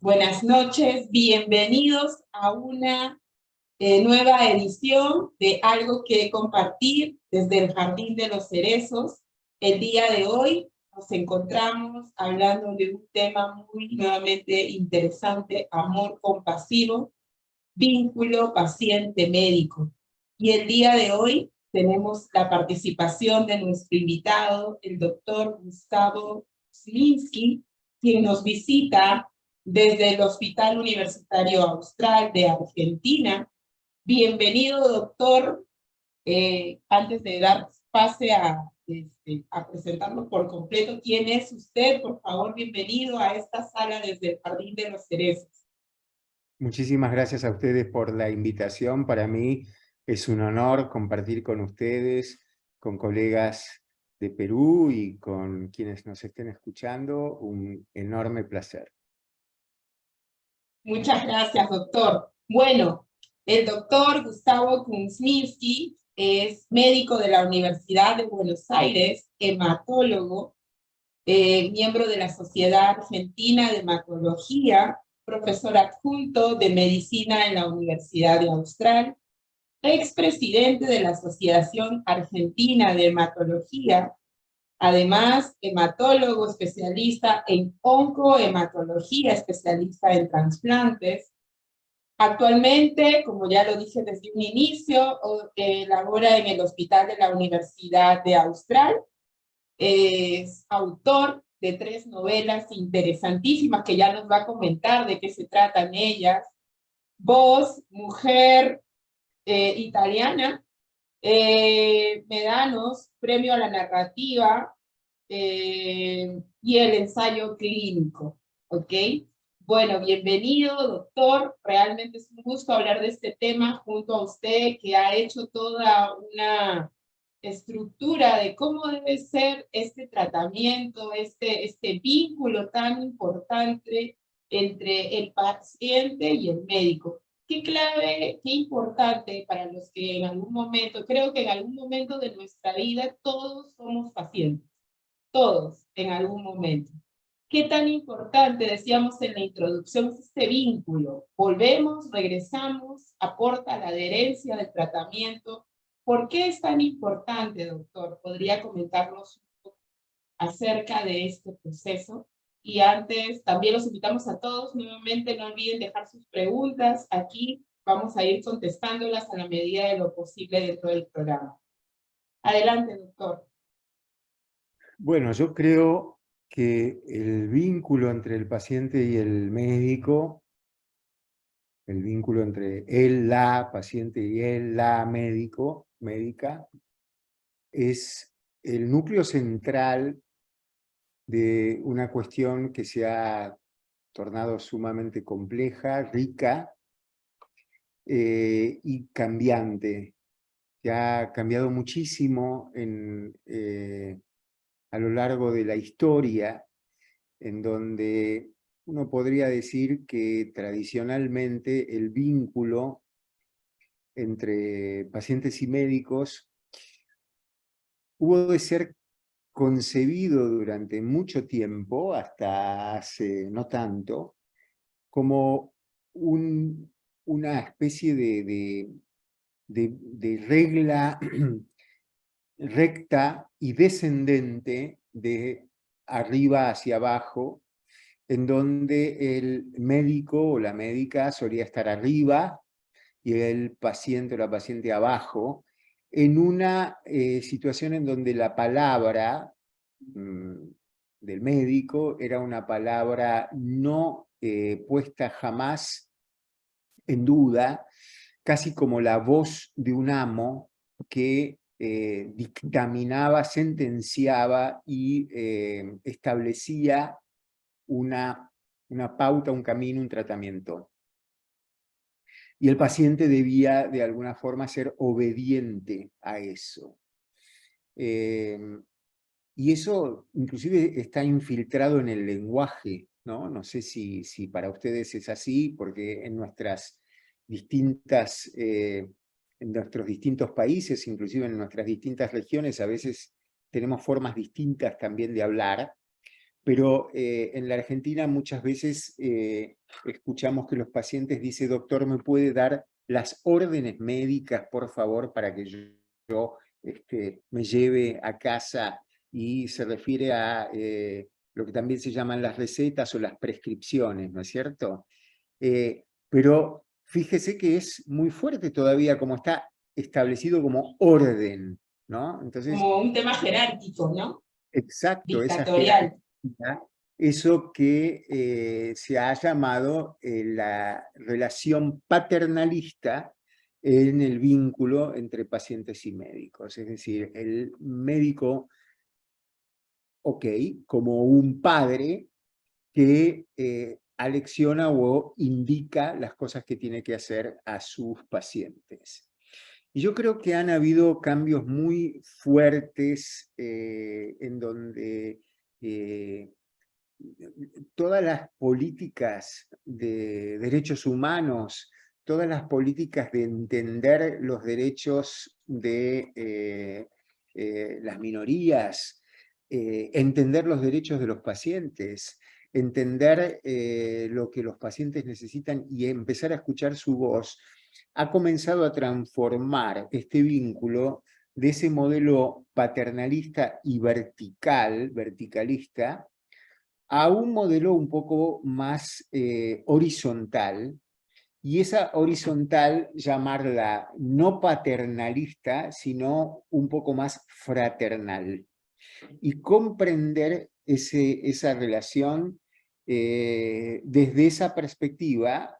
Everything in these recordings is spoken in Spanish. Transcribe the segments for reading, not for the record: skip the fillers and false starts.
Buenas noches, bienvenidos a una nueva edición de Algo que Compartir desde el Jardín de los Cerezos. El día de hoy nos encontramos hablando de un tema muy nuevamente interesante: amor compasivo, vínculo paciente-médico. Y el día de hoy tenemos la participación de nuestro invitado, el doctor Gustavo Slinsky, quien nos visita desde el Hospital Universitario Austral de Argentina. Bienvenido, doctor. Antes de dar pase a presentarlo por completo, ¿quién es usted? Por favor, bienvenido a esta sala desde el Jardín de los Cerezos. Muchísimas gracias a ustedes por la invitación. Para mí es un honor compartir con ustedes, con colegas de Perú y con quienes nos estén escuchando. Un enorme placer. Muchas gracias, doctor. Bueno, el doctor Gustavo Kuzminski es médico de la Universidad de Buenos Aires, hematólogo, miembro de la Sociedad Argentina de Hematología, profesor adjunto de Medicina en la Universidad de Austral, expresidente de la Asociación Argentina de Hematología, además hematólogo especialista en oncohematología, especialista en trasplantes. Actualmente, como ya lo dije desde un inicio, labora en el Hospital de la Universidad de Austral. Es autor de 3 novelas interesantísimas que ya nos va a comentar de qué se tratan ellas: Voz, Mujer Italiana, Medanos, Premio a la Narrativa, y el ensayo clínico, ¿ok? Bueno, bienvenido, doctor. Realmente es un gusto hablar de este tema junto a usted, que ha hecho toda una estructura de cómo debe ser este tratamiento, este vínculo tan importante entre el paciente y el médico. Qué clave, qué importante para los que en algún momento, creo que en algún momento de nuestra vida todos somos pacientes, todos en algún momento. ¿Qué tan importante, decíamos en la introducción, es este vínculo? Volvemos, regresamos, aporta la adherencia del tratamiento. ¿Por qué es tan importante, doctor? ¿Podría comentarnos un poco acerca de este proceso? Y antes, también los invitamos a todos, nuevamente no olviden dejar sus preguntas. Aquí vamos a ir contestándolas a la medida de lo posible dentro del programa. Adelante, doctor. Bueno, yo creo que el vínculo entre el paciente y el médico, el vínculo entre él, la paciente y él, la médico, médica, es el núcleo central de una cuestión que se ha tornado sumamente compleja, rica y cambiante, que ha cambiado muchísimo a lo largo de la historia, en donde uno podría decir que tradicionalmente el vínculo entre pacientes y médicos hubo de ser concebido durante mucho tiempo, hasta hace no tanto, como una especie de regla recta y descendente de arriba hacia abajo, en donde el médico o la médica solía estar arriba y el paciente o la paciente abajo, en una situación en donde la palabra del médico era una palabra no puesta jamás en duda, casi como la voz de un amo que dictaminaba, sentenciaba y establecía una pauta, un camino, un tratamiento. Y el paciente debía de alguna forma ser obediente a eso. Y eso inclusive está infiltrado en el lenguaje, ¿no? No sé si para ustedes es así, porque en nuestros distintos países, inclusive en nuestras distintas regiones, a veces tenemos formas distintas también de hablar, pero en la Argentina muchas veces escuchamos que los pacientes dicen: doctor, ¿me puede dar las órdenes médicas, por favor, para que yo me lleve a casa? Y se refiere a lo que también se llaman las recetas o las prescripciones, ¿no es cierto? Pero fíjese que es muy fuerte todavía como está establecido como orden, ¿no? Entonces, Como un tema jerárquico, ¿no? exacto, esa Dictatorial. jerarquía, eso que se ha llamado la relación paternalista en el vínculo entre pacientes y médicos. Es decir, el médico, ok, como un padre que alecciona o indica las cosas que tiene que hacer a sus pacientes. Y yo creo que han habido cambios muy fuertes en donde todas las políticas de derechos humanos, todas las políticas de entender los derechos de las minorías, entender los derechos de los pacientes, entender lo que los pacientes necesitan y empezar a escuchar su voz, ha comenzado a transformar este vínculo de ese modelo paternalista y verticalista, a un modelo un poco más horizontal, y esa horizontal llamarla no paternalista, sino un poco más fraternal, y comprender esa relación desde esa perspectiva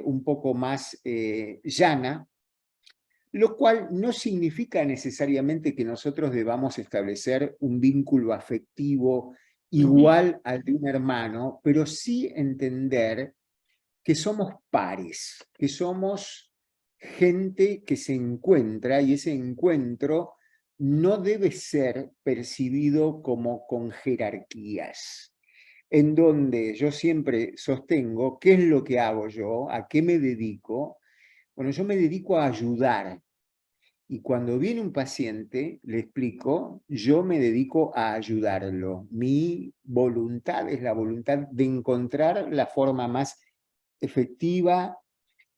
un poco más llana, lo cual no significa necesariamente que nosotros debamos establecer un vínculo afectivo igual al de un hermano, pero sí entender que somos pares, que somos gente que se encuentra, y ese encuentro no debe ser percibido como con jerarquías, en donde yo siempre sostengo: ¿qué es lo que hago yo? ¿A qué me dedico? Bueno, yo me dedico a ayudar. Y cuando viene un paciente, le explico, yo me dedico a ayudarlo. Mi voluntad es la voluntad de encontrar la forma más efectiva,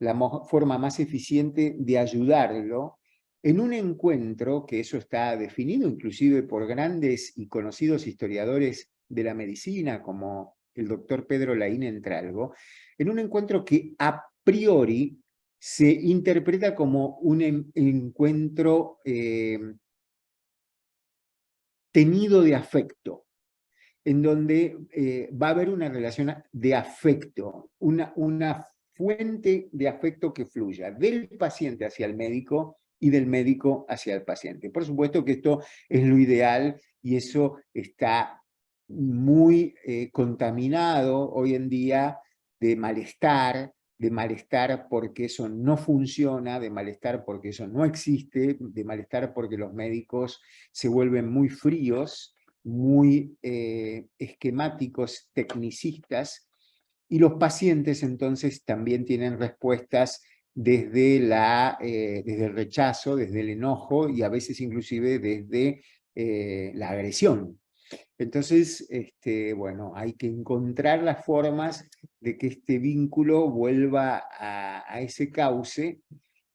la forma más eficiente de ayudarlo en un encuentro, que eso está definido inclusive por grandes y conocidos historiadores de la medicina, como el doctor Pedro Laín Entralgo, en un encuentro que a priori se interpreta como un encuentro tenido de afecto, en donde va a haber una relación de afecto, una fuente de afecto que fluya del paciente hacia el médico y del médico hacia el paciente. Por supuesto que esto es lo ideal, y eso está muy contaminado hoy en día de malestar porque eso no funciona, de malestar porque eso no existe, de malestar porque los médicos se vuelven muy fríos, muy esquemáticos, tecnicistas, y los pacientes entonces también tienen respuestas desde desde el rechazo, desde el enojo, y a veces inclusive desde la agresión. Entonces, bueno, hay que encontrar las formas de que este vínculo vuelva a ese cauce,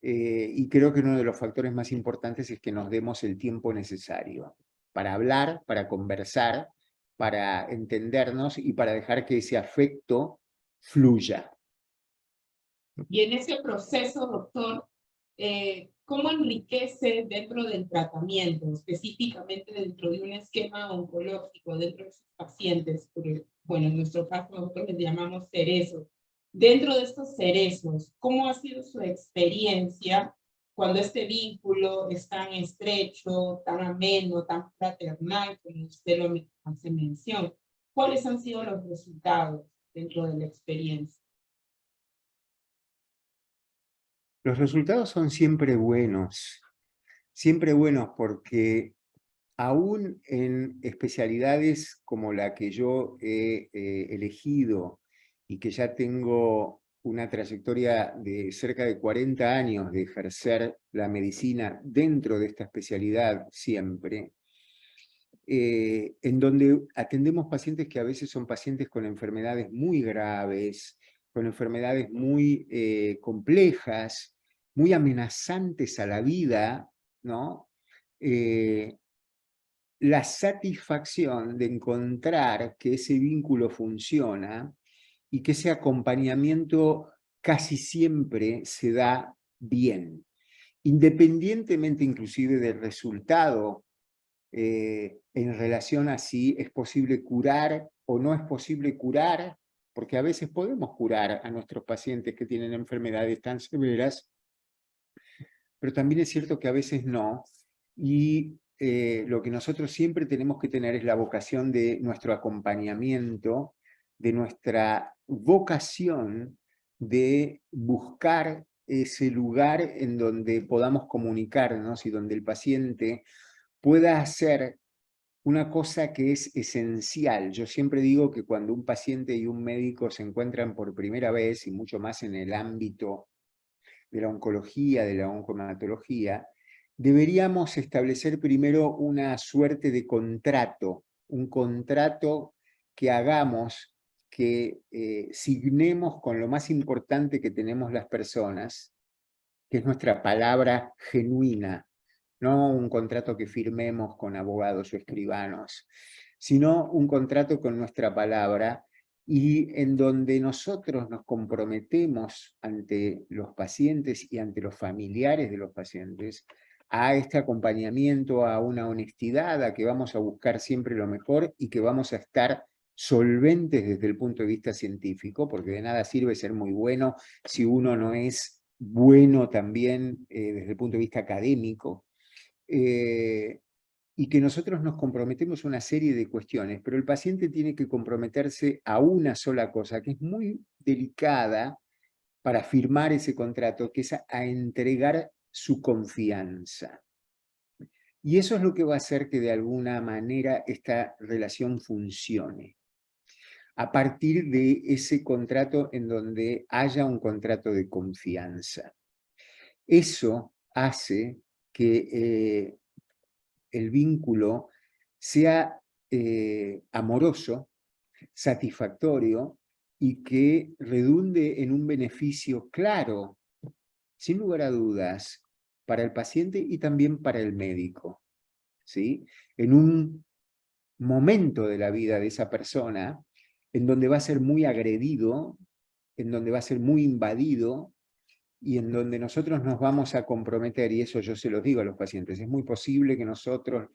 y creo que uno de los factores más importantes es que nos demos el tiempo necesario para hablar, para conversar, para entendernos y para dejar que ese afecto fluya. Y en ese proceso, doctor, ¿cómo enriquece dentro del tratamiento, específicamente dentro de un esquema oncológico, dentro de sus pacientes? Porque, bueno, en nuestro caso nosotros les llamamos cerezos. Dentro de estos cerezos, ¿cómo ha sido su experiencia cuando este vínculo es tan estrecho, tan ameno, tan fraternal, como usted lo hace mención? ¿Cuáles han sido los resultados dentro de la experiencia? Los resultados son siempre buenos porque aún en especialidades como la que yo he elegido, y que ya tengo una trayectoria de cerca de 40 años de ejercer la medicina dentro de esta especialidad siempre, en donde atendemos pacientes que a veces son pacientes con enfermedades muy graves, con enfermedades muy complejas, muy amenazantes a la vida, ¿no? La satisfacción de encontrar que ese vínculo funciona y que ese acompañamiento casi siempre se da bien, independientemente inclusive del resultado en relación a si es posible curar o no es posible curar, porque a veces podemos curar a nuestros pacientes que tienen enfermedades tan severas, pero también es cierto que a veces no, y lo que nosotros siempre tenemos que tener es la vocación de nuestro acompañamiento, de nuestra vocación de buscar ese lugar en donde podamos comunicarnos y donde el paciente pueda hacer una cosa que es esencial. Yo siempre digo que cuando un paciente y un médico se encuentran por primera vez, y mucho más en el ámbito de la oncología, de la oncomatología, deberíamos establecer primero una suerte de contrato, un contrato que hagamos, que signemos con lo más importante que tenemos las personas, que es nuestra palabra genuina, no un contrato que firmemos con abogados o escribanos, sino un contrato con nuestra palabra y en donde nosotros nos comprometemos ante los pacientes y ante los familiares de los pacientes a este acompañamiento, a una honestidad, a que vamos a buscar siempre lo mejor y que vamos a estar solventes desde el punto de vista científico, porque de nada sirve ser muy bueno si uno no es bueno también desde el punto de vista académico. Y que nosotros nos comprometemos a una serie de cuestiones, pero el paciente tiene que comprometerse a una sola cosa, que es muy delicada para firmar ese contrato, que es a entregar su confianza. Y eso es lo que va a hacer que de alguna manera esta relación funcione. A partir de ese contrato en donde haya un contrato de confianza. Eso hace que el vínculo sea amoroso, satisfactorio y que redunde en un beneficio claro, sin lugar a dudas, para el paciente y también para el médico, ¿sí? En un momento de la vida de esa persona en donde va a ser muy agredido, en donde va a ser muy invadido, y en donde nosotros nos vamos a comprometer, y eso yo se los digo a los pacientes, es muy posible que nosotros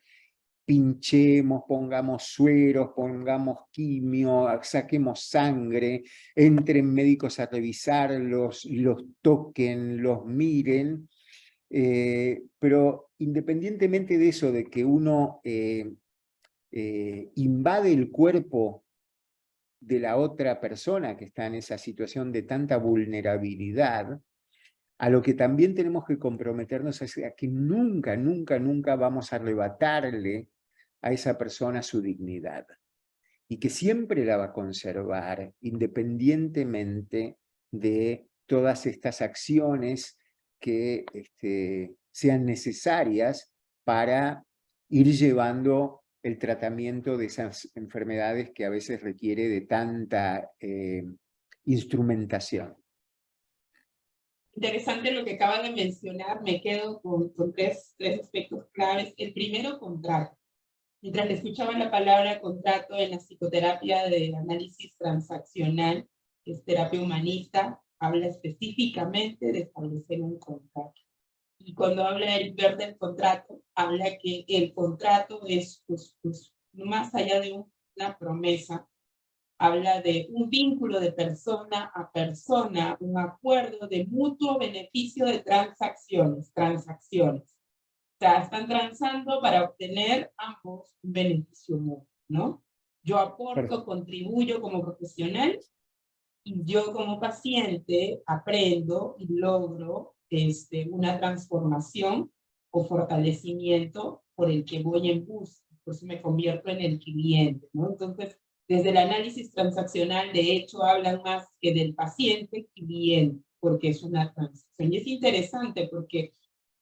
pinchemos, pongamos sueros, pongamos quimio, saquemos sangre, entren médicos a revisarlos, los toquen, los miren, pero independientemente de eso, de que uno invade el cuerpo de la otra persona que está en esa situación de tanta vulnerabilidad, a lo que también tenemos que comprometernos es a que nunca, nunca, nunca vamos a arrebatarle a esa persona su dignidad y que siempre la va a conservar independientemente de todas estas acciones que sean necesarias para ir llevando el tratamiento de esas enfermedades que a veces requiere de tanta instrumentación. Interesante lo que acaba de mencionar, me quedo con tres aspectos claves. El primero, contrato. Mientras le escuchaba la palabra contrato en la psicoterapia de análisis transaccional, que es terapia humanista, habla específicamente de establecer un contrato. Y cuando habla Eric Berne del contrato, habla que el contrato es pues, más allá de una promesa, habla de un vínculo de persona a persona, un acuerdo de mutuo beneficio de transacciones. O sea, están transando para obtener ambos un beneficio mutuo, ¿no? Yo aporto, contribuyo como profesional y yo como paciente aprendo y logro una transformación o fortalecimiento por el que voy en busca. Por eso me convierto en el cliente, ¿no? Entonces, desde el análisis transaccional, de hecho, hablan más que del paciente-cliente, porque es una transacción. Y es interesante porque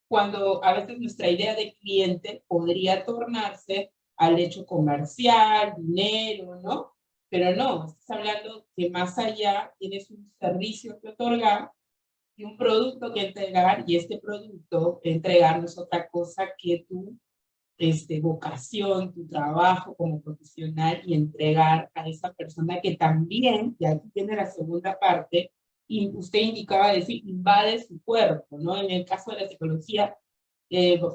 cuando a veces nuestra idea de cliente podría tornarse al hecho comercial, dinero, ¿no? Pero no, estás hablando que más allá tienes un servicio que otorgar y un producto que entregar, y este producto que entregar no es otra cosa que tu vocación, tu trabajo como profesional, y entregar a esa persona que también, y aquí tiene la segunda parte, y usted indicaba decir, invade su cuerpo, ¿no? En el caso de la psicología,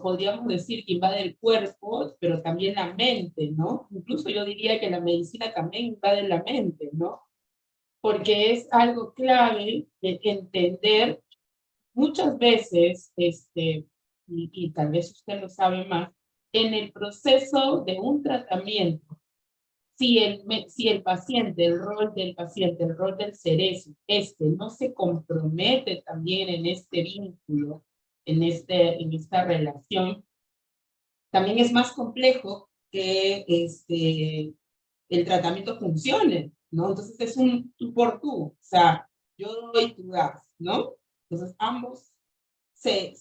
podríamos decir que invade el cuerpo, pero también la mente, ¿no? Incluso yo diría que la medicina también invade la mente, ¿no? Porque es algo clave de entender muchas veces, y tal vez usted lo sabe más, en el proceso de un tratamiento, si el paciente, el rol del paciente, el rol del cerezo, no se compromete también en este vínculo, en esta relación, también es más complejo que el tratamiento funcione, ¿no? Entonces es un tú por tú, o sea, yo doy, tú das, ¿no? Entonces ambos se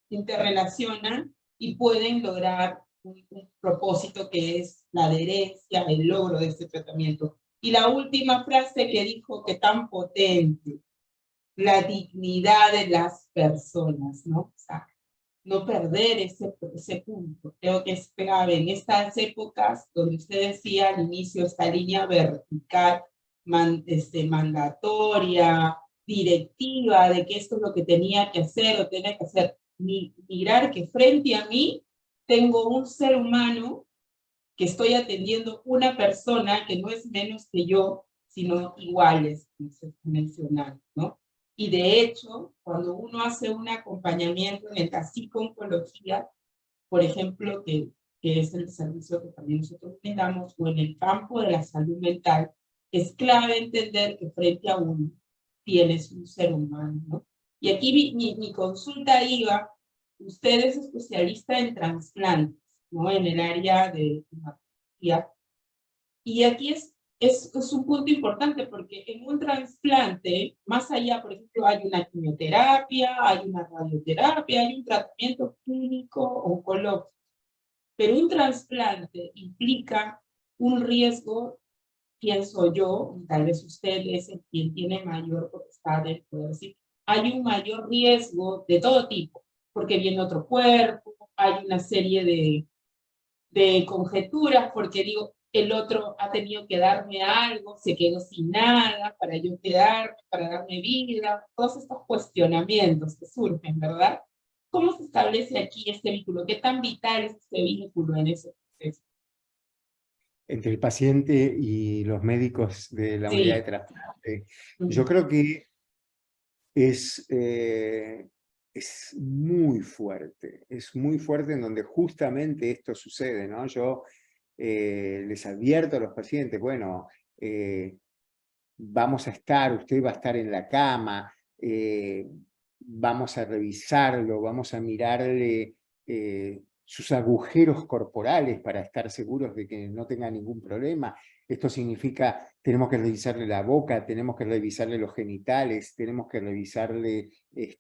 interrelacionan y pueden lograr un propósito que es la adherencia, el logro de este tratamiento. Y la última frase que dijo, que tan potente, la dignidad de las personas, ¿no? O sea, no perder ese punto. Creo que es clave en estas épocas donde usted decía al inicio, esta línea vertical, mandatoria, directiva, de que esto es lo que tenía que hacer o tenía que hacer. Mirar que frente a mí tengo un ser humano, que estoy atendiendo una persona que no es menos que yo, sino iguales, como se mencionaba, ¿no? Y de hecho, cuando uno hace un acompañamiento en la psico-oncología, por ejemplo, que es el servicio que también nosotros brindamos, o en el campo de la salud mental, es clave entender que frente a uno tienes un ser humano, ¿no? Y aquí mi consulta iba, usted es especialista en trasplantes, ¿no? En el área de hematología. Y aquí es un punto importante, porque en un trasplante, más allá, por ejemplo, hay una quimioterapia, hay una radioterapia, hay un tratamiento clínico oncológico, pero un trasplante implica un riesgo, pienso yo, y tal vez usted es el quien tiene mayor potestad de poder decir, hay un mayor riesgo de todo tipo, porque viene otro cuerpo, hay una serie de conjeturas, porque digo, el otro ha tenido que darme algo, se quedó sin nada para yo quedar, para darme vida, todos estos cuestionamientos que surgen, ¿verdad? ¿Cómo se establece aquí este vínculo? ¿Qué tan vital es este vínculo en ese proceso? Entre el paciente y los médicos de la unidad de Sí. trasplante. Yo creo que es muy fuerte en donde justamente esto sucede, ¿no? Yo les advierto a los pacientes, bueno, vamos a estar, usted va a estar en la cama, vamos a revisarlo, vamos a mirarle sus agujeros corporales para estar seguros de que no tenga ningún problema. Esto significa, tenemos que revisarle la boca, tenemos que revisarle los genitales, tenemos que revisarle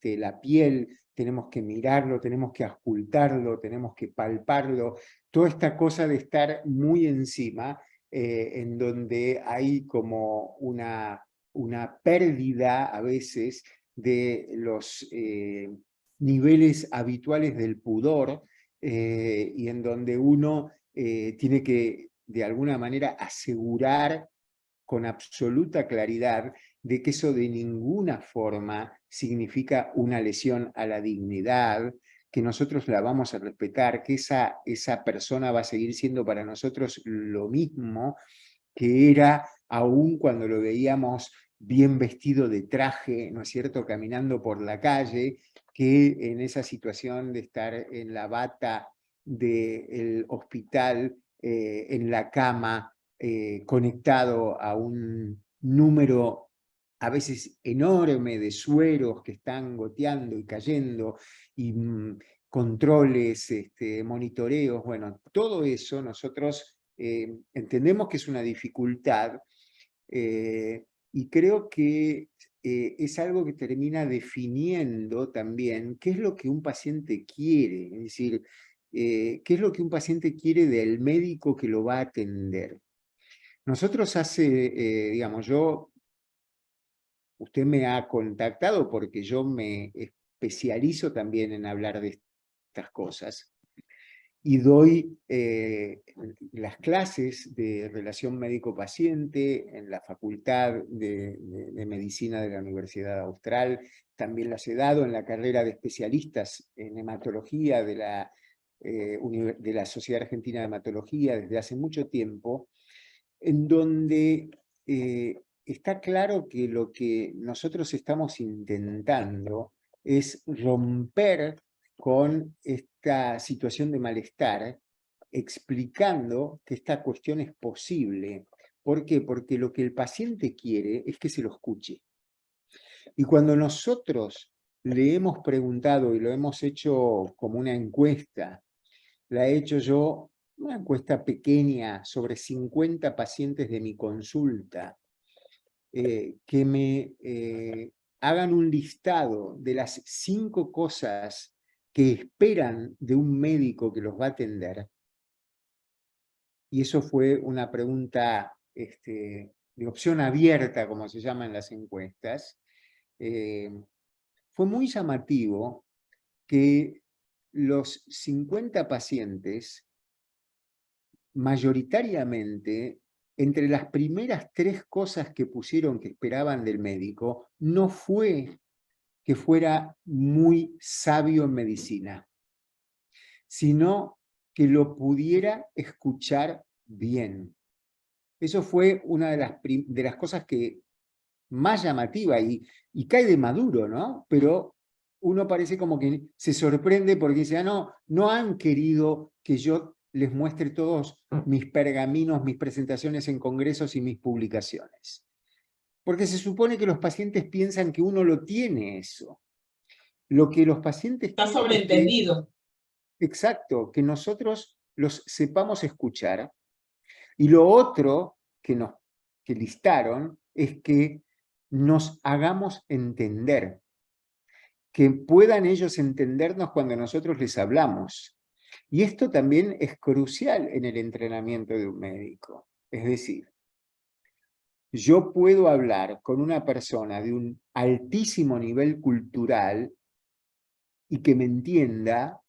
la piel, tenemos que mirarlo, tenemos que auscultarlo, tenemos que palparlo. Toda esta cosa de estar muy encima, en donde hay como una pérdida a veces de los niveles habituales del pudor, y en donde uno tiene que de alguna manera asegurar con absoluta claridad de que eso de ninguna forma significa una lesión a la dignidad, que nosotros la vamos a respetar, que esa persona va a seguir siendo para nosotros lo mismo que era aún cuando lo veíamos bien vestido de traje, ¿no es cierto?, caminando por la calle, que en esa situación de estar en la bata del hospital, en la cama, conectado a un número a veces enorme de sueros que están goteando y cayendo, y controles, monitoreos, bueno, todo eso nosotros entendemos que es una dificultad, y creo que es algo que termina definiendo también qué es lo que un paciente quiere. Es decir, qué es lo que un paciente quiere del médico que lo va a atender. Nosotros digamos, usted me ha contactado porque yo me especializo también en hablar de estas cosas y doy las clases de relación médico-paciente en la Facultad de Medicina de la Universidad Austral. También las he dado en la carrera de especialistas en hematología de la Sociedad Argentina de Hematología desde hace mucho tiempo, en donde está claro que lo que nosotros estamos intentando es romper con esta situación de malestar, explicando que esta cuestión es posible. ¿Por qué? Porque lo que el paciente quiere es que se lo escuche. Y cuando nosotros le hemos preguntado, y lo hemos hecho como una encuesta, la he hecho yo, una encuesta pequeña sobre 50 pacientes de mi consulta, que me hagan un listado de las 5 cosas que esperan de un médico que los va a atender. Y eso fue una pregunta de opción abierta, como se llama en las encuestas. Fue muy llamativo que los 50 pacientes, mayoritariamente, entre las primeras 3 cosas que pusieron que esperaban del médico, no fue que fuera muy sabio en medicina, sino que lo pudiera escuchar bien. Eso fue una de las cosas que más llamativa y cae de maduro, ¿no? Pero uno parece como que se sorprende porque dice, no han querido que yo les muestre todos mis pergaminos, mis presentaciones en congresos y mis publicaciones. Porque se supone que los pacientes piensan que uno lo tiene eso. Lo que los pacientes Está quieren es sobreentendido. exacto, que nosotros los sepamos escuchar. Y lo otro que listaron es que nos hagamos entender, que puedan ellos entendernos cuando nosotros les hablamos. Y esto también es crucial en el entrenamiento de un médico. Es decir, yo puedo hablar con una persona de un altísimo nivel cultural y que me entienda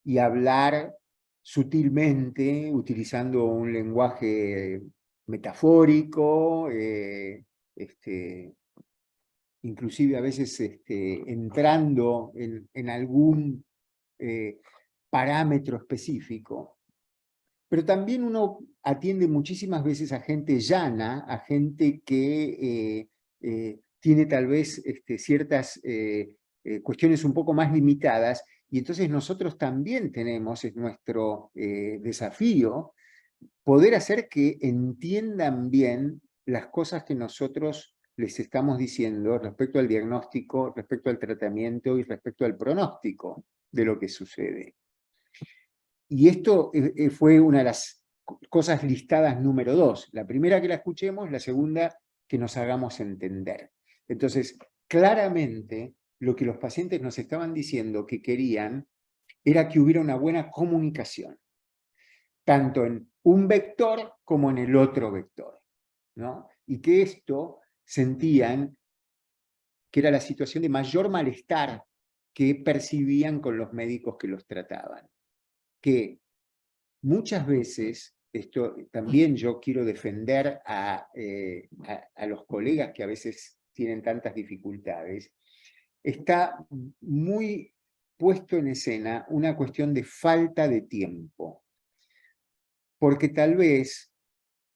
y hablar sutilmente, utilizando un lenguaje metafórico, inclusive a veces entrando en algún parámetro específico. Pero también uno atiende muchísimas veces a gente llana, a gente que tiene tal vez ciertas cuestiones un poco más limitadas, y entonces nosotros también tenemos, es nuestro desafío, poder hacer que entiendan bien las cosas que nosotros les estamos diciendo respecto al diagnóstico, respecto al tratamiento y respecto al pronóstico de lo que sucede. Y esto fue una de las cosas listadas número 2. La primera, que la escuchemos; la segunda, que nos hagamos entender. Entonces, claramente, lo que los pacientes nos estaban diciendo que querían era que hubiera una buena comunicación, tanto en un vector como en el otro vector, ¿no? Y que esto sentían que era la situación de mayor malestar que percibían con los médicos que los trataban. Que muchas veces, esto también yo quiero defender a los colegas que a veces tienen tantas dificultades, está muy puesto en escena una cuestión de falta de tiempo. Porque tal vez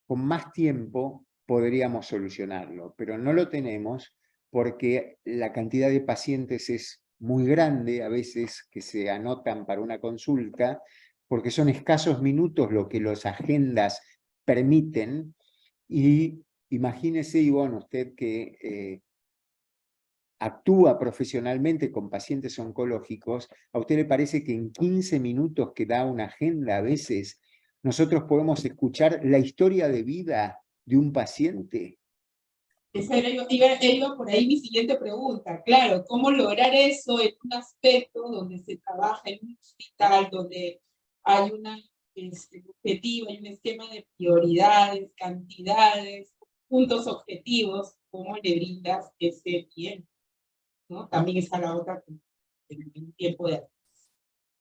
con más tiempo podríamos solucionarlo, pero no lo tenemos porque la cantidad de pacientes es muy grande, a veces, que se anotan para una consulta, porque son escasos minutos lo que las agendas permiten. Y imagínese, Ivonne, usted que actúa profesionalmente con pacientes oncológicos, ¿a usted le parece que en 15 minutos que da una agenda a veces nosotros podemos escuchar la historia de vida de un paciente? Esa iba por ahí mi siguiente pregunta. Claro, ¿cómo lograr eso en un aspecto donde se trabaja en un hospital, donde hay objetivo, hay un esquema de prioridades, cantidades, puntos objetivos, cómo le brindas ese tiempo, ¿no? También está la otra, el tiempo de...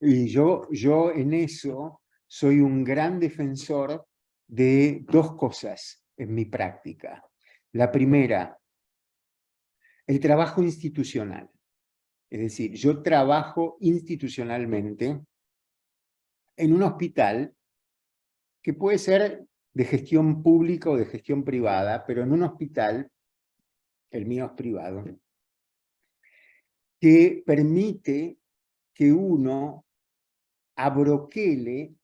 Y yo en eso soy un gran defensor de dos cosas en mi práctica. La primera, el trabajo institucional. Es decir, yo trabajo institucionalmente en un hospital que puede ser de gestión pública o de gestión privada, pero en un hospital, el mío es privado, que permite que uno abroquele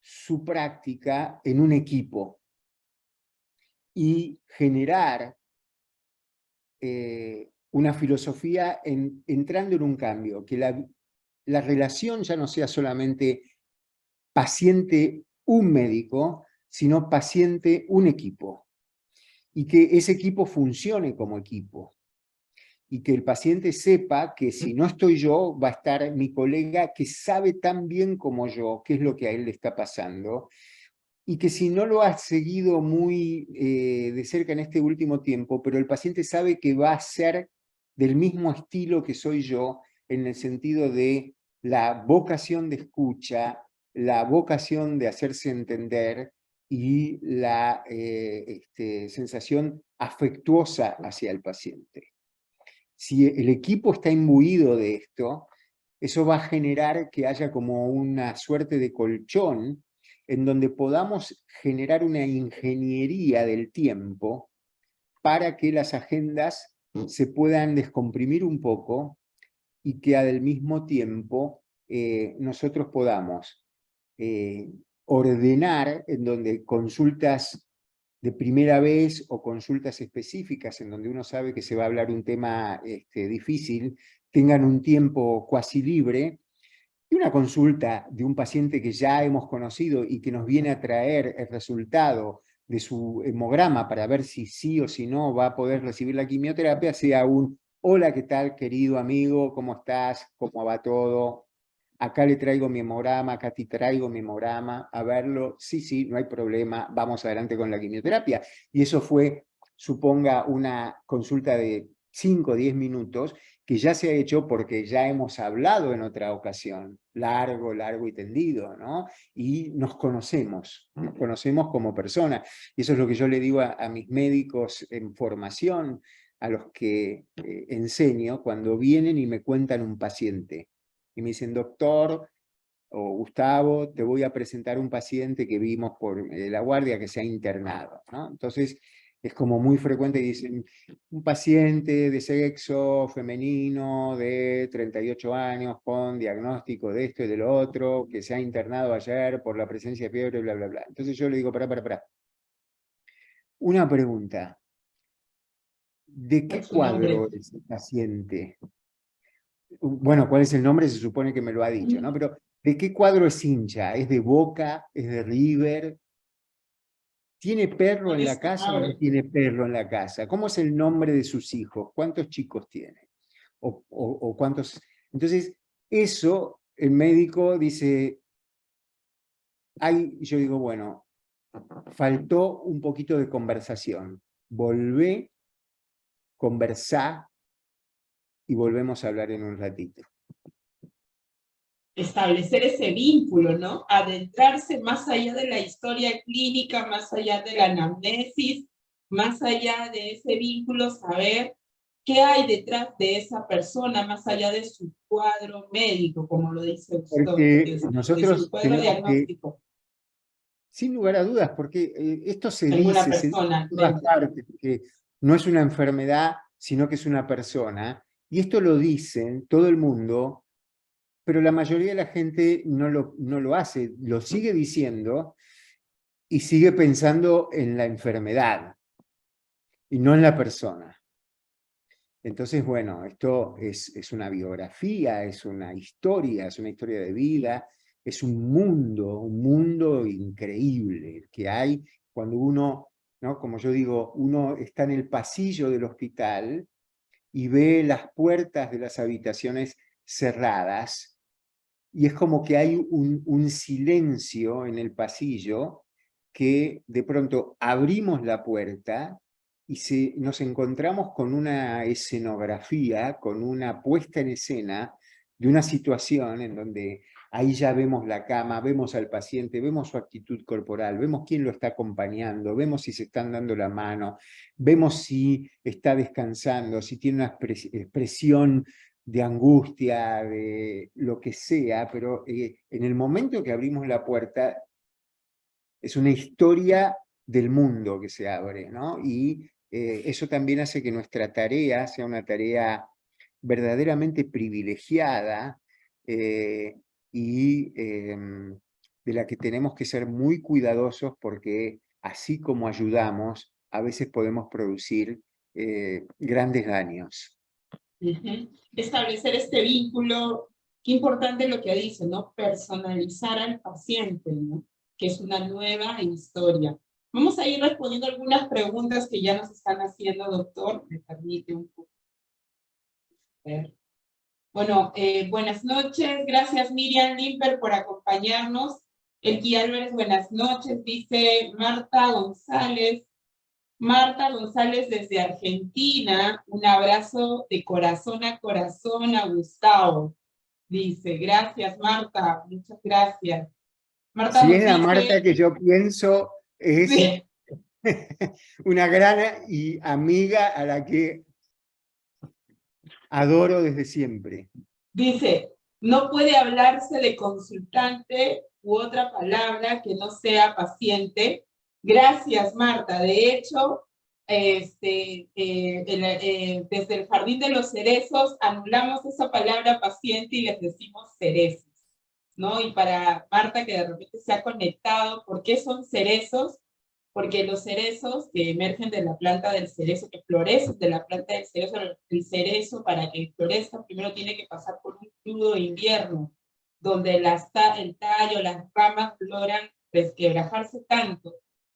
su práctica en un equipo y generar una filosofía entrando en un cambio, que la relación ya no sea solamente paciente un médico, sino paciente un equipo, y que ese equipo funcione como equipo, y que el paciente sepa que si no estoy yo, va a estar mi colega que sabe tan bien como yo qué es lo que a él le está pasando, y que si no lo has seguido muy de cerca en este último tiempo, pero el paciente sabe que va a ser del mismo estilo que soy yo, en el sentido de la vocación de escucha, la vocación de hacerse entender y la sensación afectuosa hacia el paciente. Si el equipo está imbuido de esto, eso va a generar que haya como una suerte de colchón en donde podamos generar una ingeniería del tiempo para que las agendas se puedan descomprimir un poco y que al mismo tiempo nosotros podamos ordenar en donde consultas de primera vez o consultas específicas en donde uno sabe que se va a hablar un tema difícil, tengan un tiempo cuasi libre, y una consulta de un paciente que ya hemos conocido y que nos viene a traer el resultado de su hemograma para ver si sí o si no va a poder recibir la quimioterapia, sea un hola, ¿qué tal, querido amigo? ¿Cómo estás? ¿Cómo va todo? Acá le traigo mi hemograma, acá te traigo mi hemograma, a verlo, sí, sí, no hay problema, vamos adelante con la quimioterapia. Y eso fue, suponga, una consulta de 5 o 10 minutos, que ya se ha hecho porque ya hemos hablado en otra ocasión, largo, largo y tendido, ¿no? Y nos conocemos como personas. Y eso es lo que yo le digo a mis médicos en formación, a los que enseño, cuando vienen y me cuentan un paciente. Y me dicen, doctor o Gustavo, te voy a presentar un paciente que vimos por la guardia que se ha internado, ¿no? Entonces, es como muy frecuente, dicen, un paciente de sexo femenino de 38 años con diagnóstico de esto y de lo otro, que se ha internado ayer por la presencia de fiebre, bla, bla, bla. Entonces yo le digo, pará. Una pregunta. ¿De qué cuadro es el paciente? Bueno, ¿cuál es el nombre? Se supone que me lo ha dicho, ¿no? Pero ¿de qué cuadro es hincha? ¿Es de Boca? ¿Es de River? ¿Tiene perro en la casa o no tiene perro en la casa? ¿Cómo es el nombre de sus hijos? ¿Cuántos chicos tiene? ¿O cuántos? Entonces, eso, el médico dice, yo digo, bueno, faltó un poquito de conversación. Volvé, conversá y volvemos a hablar en un ratito. Establecer ese vínculo, ¿no? Adentrarse más allá de la historia clínica, más allá de la anamnesis, más allá de ese vínculo, saber qué hay detrás de esa persona, más allá de su cuadro médico, como lo dice usted, Porque de su nosotros cuadro tenemos que, diagnóstico. sin lugar a dudas, porque esto se En una dice en persona. todas partes, que no es una enfermedad, sino que es una persona, y esto lo dicen todo el mundo, pero la mayoría de la gente no lo hace, lo sigue diciendo y sigue pensando en la enfermedad y no en la persona. Entonces, bueno, esto es una biografía, es una historia de vida, es un mundo increíble que hay cuando uno, ¿no? Como yo digo, uno está en el pasillo del hospital y ve las puertas de las habitaciones cerradas y es como que hay un silencio en el pasillo que de pronto abrimos la puerta y nos encontramos con una escenografía, con una puesta en escena de una situación en donde ahí ya vemos la cama, vemos al paciente, vemos su actitud corporal, vemos quién lo está acompañando, vemos si se están dando la mano, vemos si está descansando, si tiene una expresión de angustia, de lo que sea, pero en el momento que abrimos la puerta es una historia del mundo que se abre, ¿no? Y eso también hace que nuestra tarea sea una tarea verdaderamente privilegiada y de la que tenemos que ser muy cuidadosos porque así como ayudamos, a veces podemos producir grandes daños. Establecer este vínculo, qué importante lo que dice, ¿no? Personalizar al paciente, ¿no? Que es una nueva historia. Vamos a ir respondiendo algunas preguntas que ya nos están haciendo, doctor. Me permite un poco. Bueno, buenas noches. Gracias, Miriam Limper, por acompañarnos. Elqui Álvarez, buenas noches. Dice Marta González. Marta González desde Argentina, un abrazo de corazón a Gustavo. Dice, gracias Marta, muchas gracias. Marta Si nos es la dice, Marta que yo pienso, es sí, una gran y amiga a la que adoro desde siempre. dice, no puede hablarse de consultante u otra palabra que no sea paciente. Gracias Marta, de hecho, desde el Jardín de los Cerezos anulamos esa palabra paciente y les decimos cerezos, ¿no? Y para Marta que de repente se ha conectado, ¿por qué son cerezos? Porque los cerezos que emergen de la planta del cerezo, que florecen de la planta del cerezo, el cerezo para que florezca primero tiene que pasar por un crudo invierno, donde el tallo, las ramas logran resquebrajarse tanto,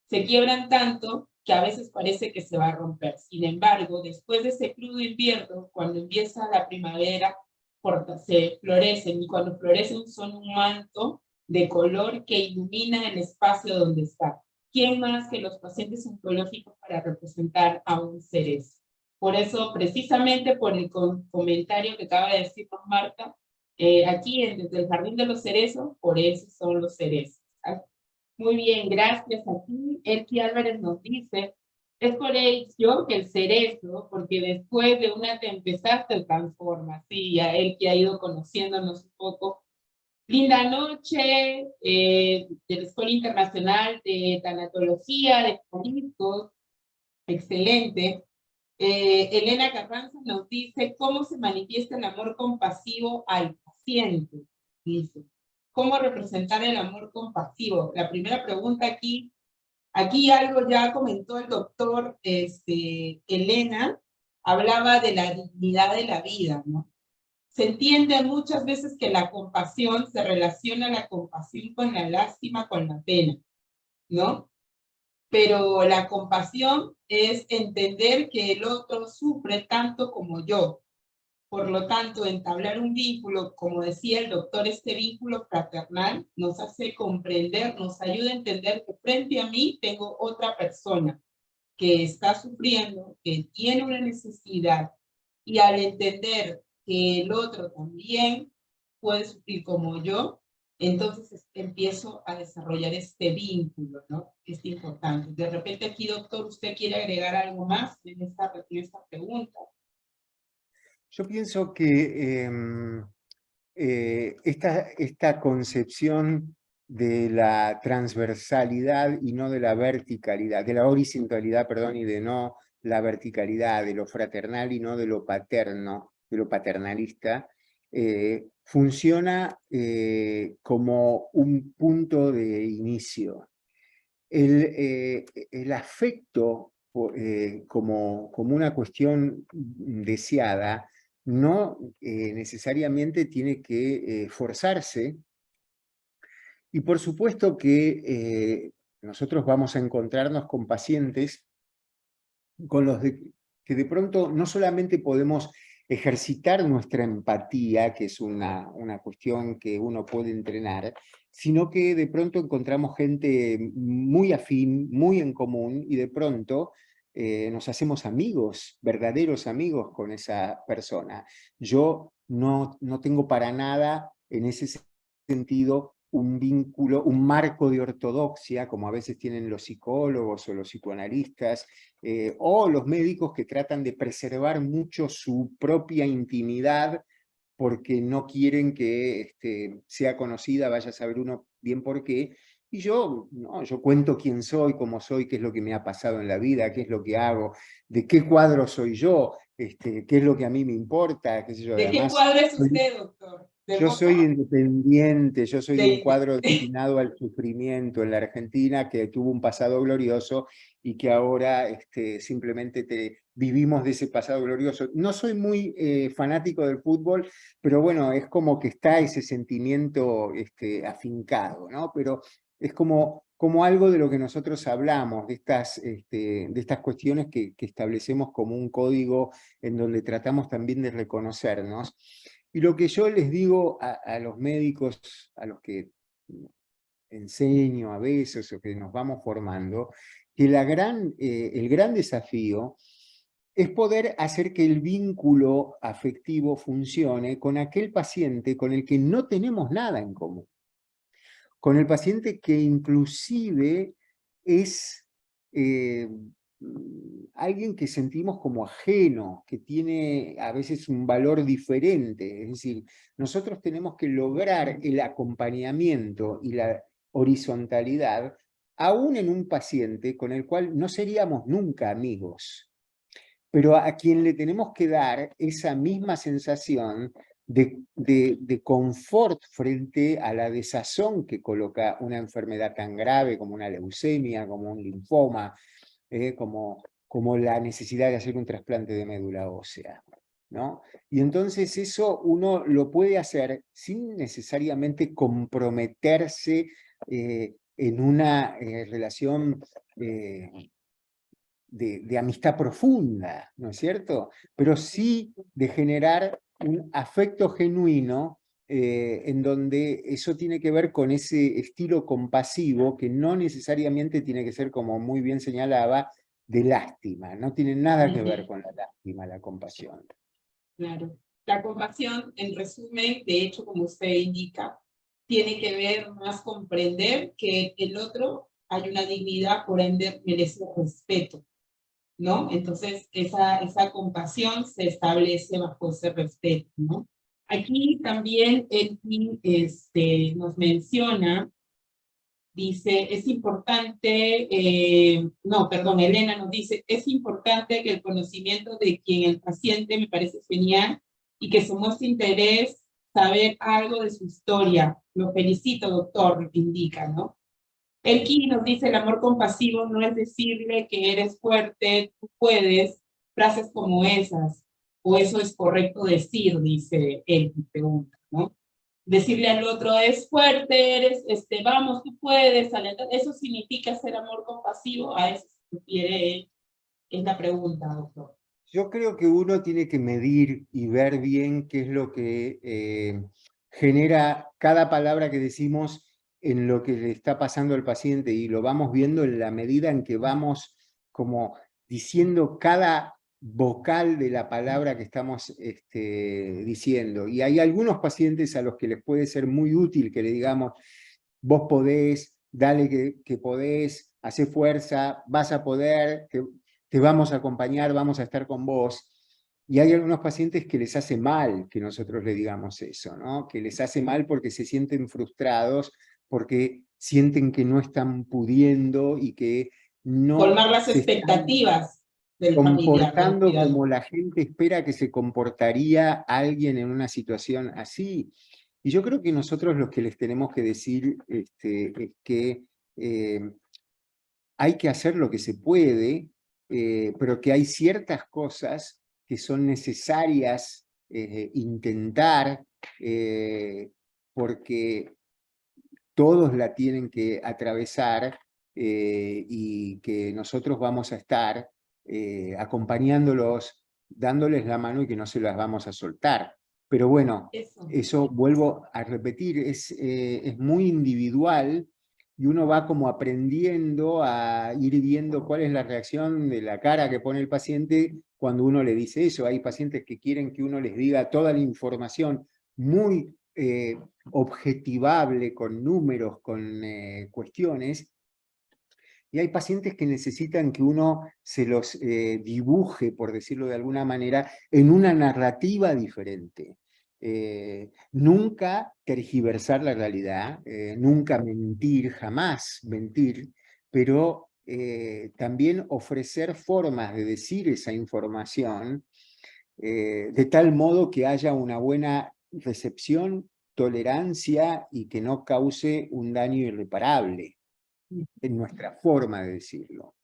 se quiebran tanto que a veces parece que se va a romper. Sin embargo, después de ese crudo invierno, cuando empieza la primavera, se florecen, y cuando florecen son un manto de color que ilumina el espacio donde está. ¿Quién más que los pacientes oncológicos para representar a un cerezo? Por eso, precisamente por el comentario que acaba de decirnos Marta, aquí desde el Jardín de los Cerezos, por eso son los cerezos. Muy bien, gracias a ti. Elqui Álvarez nos dice, es por ello que el cerezo, porque después de una tempestad se transforma. Sí, a Elqui ha ido conociéndonos un poco. Linda noche, de la Escuela Internacional de Tanatología de Jalisco, excelente. Elena Carranza nos dice, ¿cómo se manifiesta el amor compasivo al paciente? Dice, ¿cómo representar el amor compasivo? La primera pregunta aquí algo ya comentó el doctor Elena, hablaba de la dignidad de la vida, ¿no? Se entiende muchas veces que la compasión se relaciona la compasión con la lástima, con la pena, ¿no? Pero la compasión es entender que el otro sufre tanto como yo. Por lo tanto, entablar un vínculo, como decía el doctor, este vínculo fraternal nos hace comprender, nos ayuda a entender que frente a mí tengo otra persona que está sufriendo, que tiene una necesidad, y al entender que el otro también puede sufrir como yo, entonces empiezo a desarrollar este vínculo, ¿no? Es importante. De repente aquí, doctor, ¿usted quiere agregar algo más en esta pregunta? Yo pienso que esta concepción de la transversalidad y no de la verticalidad, de la horizontalidad, perdón, y de no la verticalidad, de lo fraternal y no de lo paterno, de lo paternalista, funciona como un punto de inicio. El afecto como una cuestión deseada no necesariamente tiene que forzarse, y por supuesto que nosotros vamos a encontrarnos con pacientes con los que de pronto no solamente podemos ejercitar nuestra empatía, que es una cuestión que uno puede entrenar, sino que de pronto encontramos gente muy afín, muy en común, y de pronto nos hacemos amigos, verdaderos amigos con esa persona. Yo no tengo para nada en ese sentido un vínculo, un marco de ortodoxia, como a veces tienen los psicólogos o los psicoanalistas, o los médicos que tratan de preservar mucho su propia intimidad porque no quieren que sea conocida, vaya a saber uno bien por qué. Y yo, no, yo cuento quién soy, cómo soy, qué es lo que me ha pasado en la vida, qué es lo que hago, de qué cuadro soy yo, qué es lo que a mí me importa, qué sé yo. ¿De qué Además, cuadro es usted, doctor? ¿De yo soy Boca? independiente, yo soy de un De, cuadro destinado al sufrimiento en la Argentina que tuvo un pasado glorioso y que ahora simplemente vivimos de ese pasado glorioso. No soy muy fanático del fútbol, pero bueno, es como que está ese sentimiento afincado, ¿no? Pero es como algo de lo que nosotros hablamos, de estas cuestiones que establecemos como un código en donde tratamos también de reconocernos. Y lo que yo les digo a los médicos, a los que enseño a veces o que nos vamos formando, que el gran desafío es poder hacer que el vínculo afectivo funcione con aquel paciente con el que no tenemos nada en común, con el paciente que inclusive es alguien que sentimos como ajeno, que tiene a veces un valor diferente. Es decir, nosotros tenemos que lograr el acompañamiento y la horizontalidad aún en un paciente con el cual no seríamos nunca amigos, pero a quien le tenemos que dar esa misma sensación de confort frente a la desazón que coloca una enfermedad tan grave como una leucemia, como un linfoma, como la necesidad de hacer un trasplante de médula ósea, ¿no? Y entonces eso uno lo puede hacer sin necesariamente comprometerse en una relación de amistad profunda, ¿no es cierto? Pero sí de generar un afecto genuino en donde eso tiene que ver con ese estilo compasivo que no necesariamente tiene que ser, como muy bien señalaba, de lástima. No tiene nada que ver con la lástima, la compasión. claro. La compasión, en resumen, de hecho, como usted indica, tiene que ver más comprender que el otro hay una dignidad, por ende merece respeto, ¿no? Entonces, esa compasión se establece bajo ese respeto, ¿no? Aquí también él nos menciona, dice, es importante, no, perdón, Elena nos dice, es importante que el conocimiento de quien el paciente me parece genial y que se muestre interés, saber algo de su historia. Lo felicito, doctor, indica, ¿no? Elki nos dice, el amor compasivo no es decirle que eres fuerte, tú puedes, frases como esas, o eso es correcto decir, dice Elki, pregunta, ¿no? Decirle al otro, es fuerte, eres, vamos, tú puedes, alentar. Eso significa ser amor compasivo, a eso se refiere él, es la pregunta, doctor. Yo creo que uno tiene que medir y ver bien qué es lo que genera cada palabra que decimos en lo que le está pasando al paciente, y lo vamos viendo en la medida en que vamos como diciendo cada vocal de la palabra que estamos diciendo. Y hay algunos pacientes a los que les puede ser muy útil que le digamos, vos podés, dale que podés, hacé fuerza, vas a poder, te vamos a acompañar, vamos a estar con vos. Y hay algunos pacientes que les hace mal que nosotros le digamos eso, ¿no? Que les hace mal porque se sienten frustrados, porque sienten que no están pudiendo y que no Colmar las se están expectativas del familiar, del comportando cuidador. como la gente espera que se comportaría alguien en una situación así. Y yo creo que nosotros lo que les tenemos que decir es que hay que hacer lo que se puede, pero que hay ciertas cosas que son necesarias intentar, porque todos la tienen que atravesar, y que nosotros vamos a estar acompañándolos dándoles la mano y que no se las vamos a soltar. Pero bueno, eso vuelvo a repetir, es muy individual y uno va como aprendiendo a ir viendo cuál es la reacción de la cara que pone el paciente cuando uno le dice eso. Hay pacientes que quieren que uno les diga toda la información muy objetivable, con números, con cuestiones, y hay pacientes que necesitan que uno se los dibuje, por decirlo de alguna manera, en una narrativa diferente. Nunca tergiversar la realidad, nunca mentir, jamás mentir, pero también ofrecer formas de decir esa información de tal modo que haya una buena recepción, tolerancia y que no cause un daño irreparable en nuestra forma de decirlo.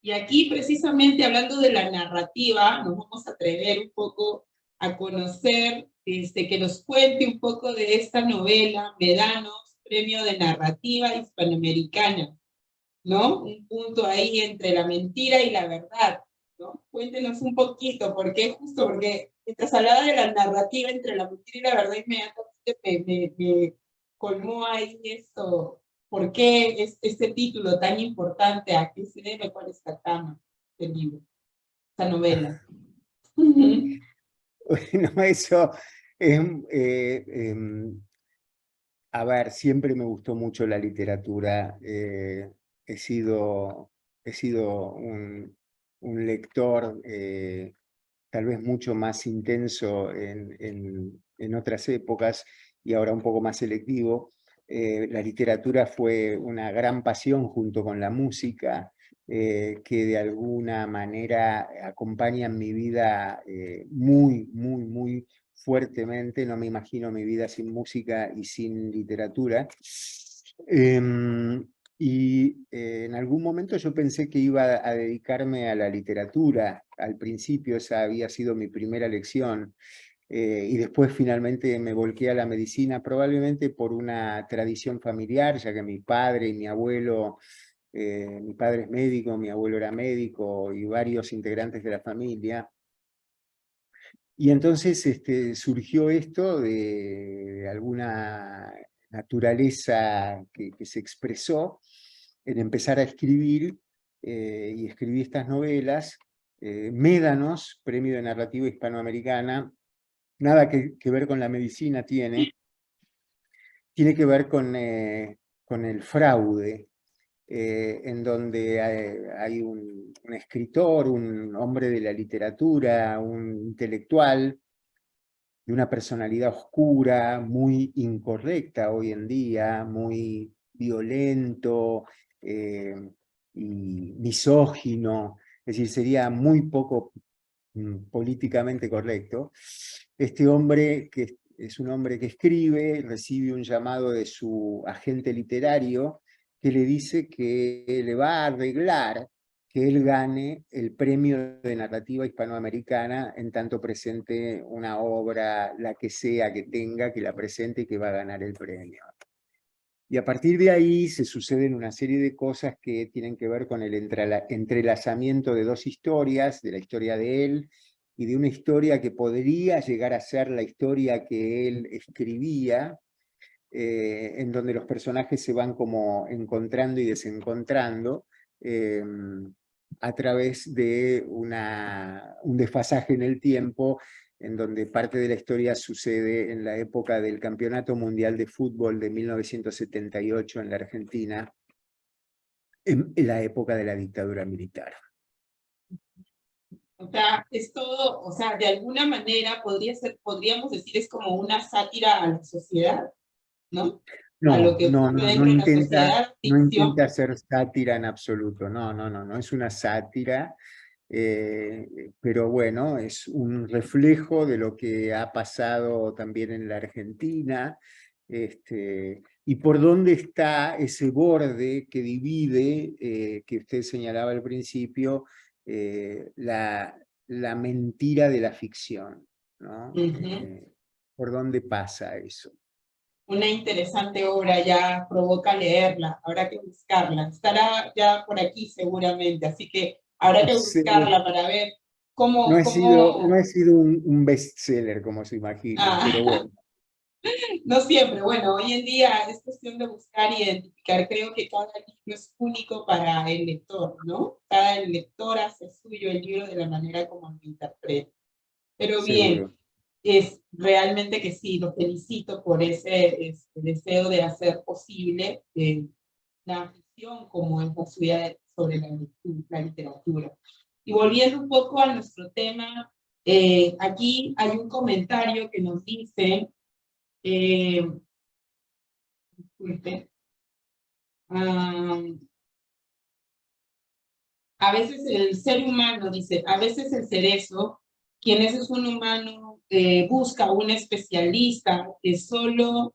Y aquí, precisamente hablando de la narrativa, nos vamos a atrever un poco a conocer, que nos cuente un poco de esta novela, Médanos, Premio de Narrativa Hispanoamericana, ¿no? Un punto ahí entre la mentira y la verdad, ¿no? Cuéntenos un poquito, porque mientras hablaba de la narrativa entre la mentira y la verdad, inmediatamente me colmó ahí esto. ¿Por qué es este título tan importante? ¿A qué se debe? ¿Cuál es la trama del libro, esta novela? Bueno, eso es... a ver, siempre me gustó mucho la literatura. He sido un lector tal vez mucho más intenso en otras épocas y ahora un poco más selectivo. La literatura fue una gran pasión junto con la música, que de alguna manera acompañan mi vida muy, muy, muy fuertemente. No me imagino mi vida sin música y sin literatura. En algún momento yo pensé que iba a dedicarme a la literatura. Al principio esa había sido mi primera elección. Y después finalmente me volqué a la medicina, probablemente por una tradición familiar, ya que mi padre y mi abuelo, mi padre es médico, mi abuelo era médico y varios integrantes de la familia. Y entonces surgió esto de alguna naturaleza que se expresó en empezar a escribir, y escribí estas novelas. Médanos, Premio de Narrativa Hispanoamericana, nada que ver con la medicina tiene que ver con el fraude, en donde hay un escritor, un hombre de la literatura, un intelectual, de una personalidad oscura, muy incorrecta hoy en día, muy violento y misógino, es decir, sería muy poco políticamente correcto. Este hombre, que es un hombre que escribe, recibe un llamado de su agente literario que le dice que le va a arreglar que él gane el premio de narrativa hispanoamericana en tanto presente una obra, la que sea que tenga, que la presente y que va a ganar el premio. Y a partir de ahí se suceden una serie de cosas que tienen que ver con el entrelazamiento de dos historias, de la historia de él y de una historia que podría llegar a ser la historia que él escribía, en donde los personajes se van como encontrando y desencontrando a través de un desfasaje en el tiempo, en donde parte de la historia sucede en la época del Campeonato Mundial de Fútbol de 1978 en la Argentina, en la época de la dictadura militar. O sea, es todo, o sea, de alguna manera podríamos decir, es como una sátira a la sociedad, ¿no? A lo que ocurre dentro de la sociedad, No ficción. intenta hacer sátira en absoluto, no es una sátira, pero bueno, es un reflejo de lo que ha pasado también en la Argentina, y por dónde está ese borde que divide, que usted señalaba al principio, la mentira de la ficción, ¿no? ¿Por dónde pasa eso? Una interesante obra, ya provoca leerla, habrá que buscarla. Estará ya por aquí seguramente, así que habrá que buscarla para ver ¿Cómo, No cómo? he sido un bestseller, como se imaginan, pero Ah, bueno, no siempre. Bueno, hoy en día es cuestión de buscar y identificar. Creo que cada libro es único para el lector, ¿no? Cada lector hace suyo el libro de la manera como lo interpreta. Pero bien, seguro. es realmente que sí, lo felicito por ese deseo de hacer posible la afición como es la suya sobre la literatura. Y volviendo un poco a nuestro tema, aquí hay un comentario que nos dice, eh, disculpe, um, a veces el ser humano, dice, a veces el cerezo, quien es un humano, busca un especialista que solo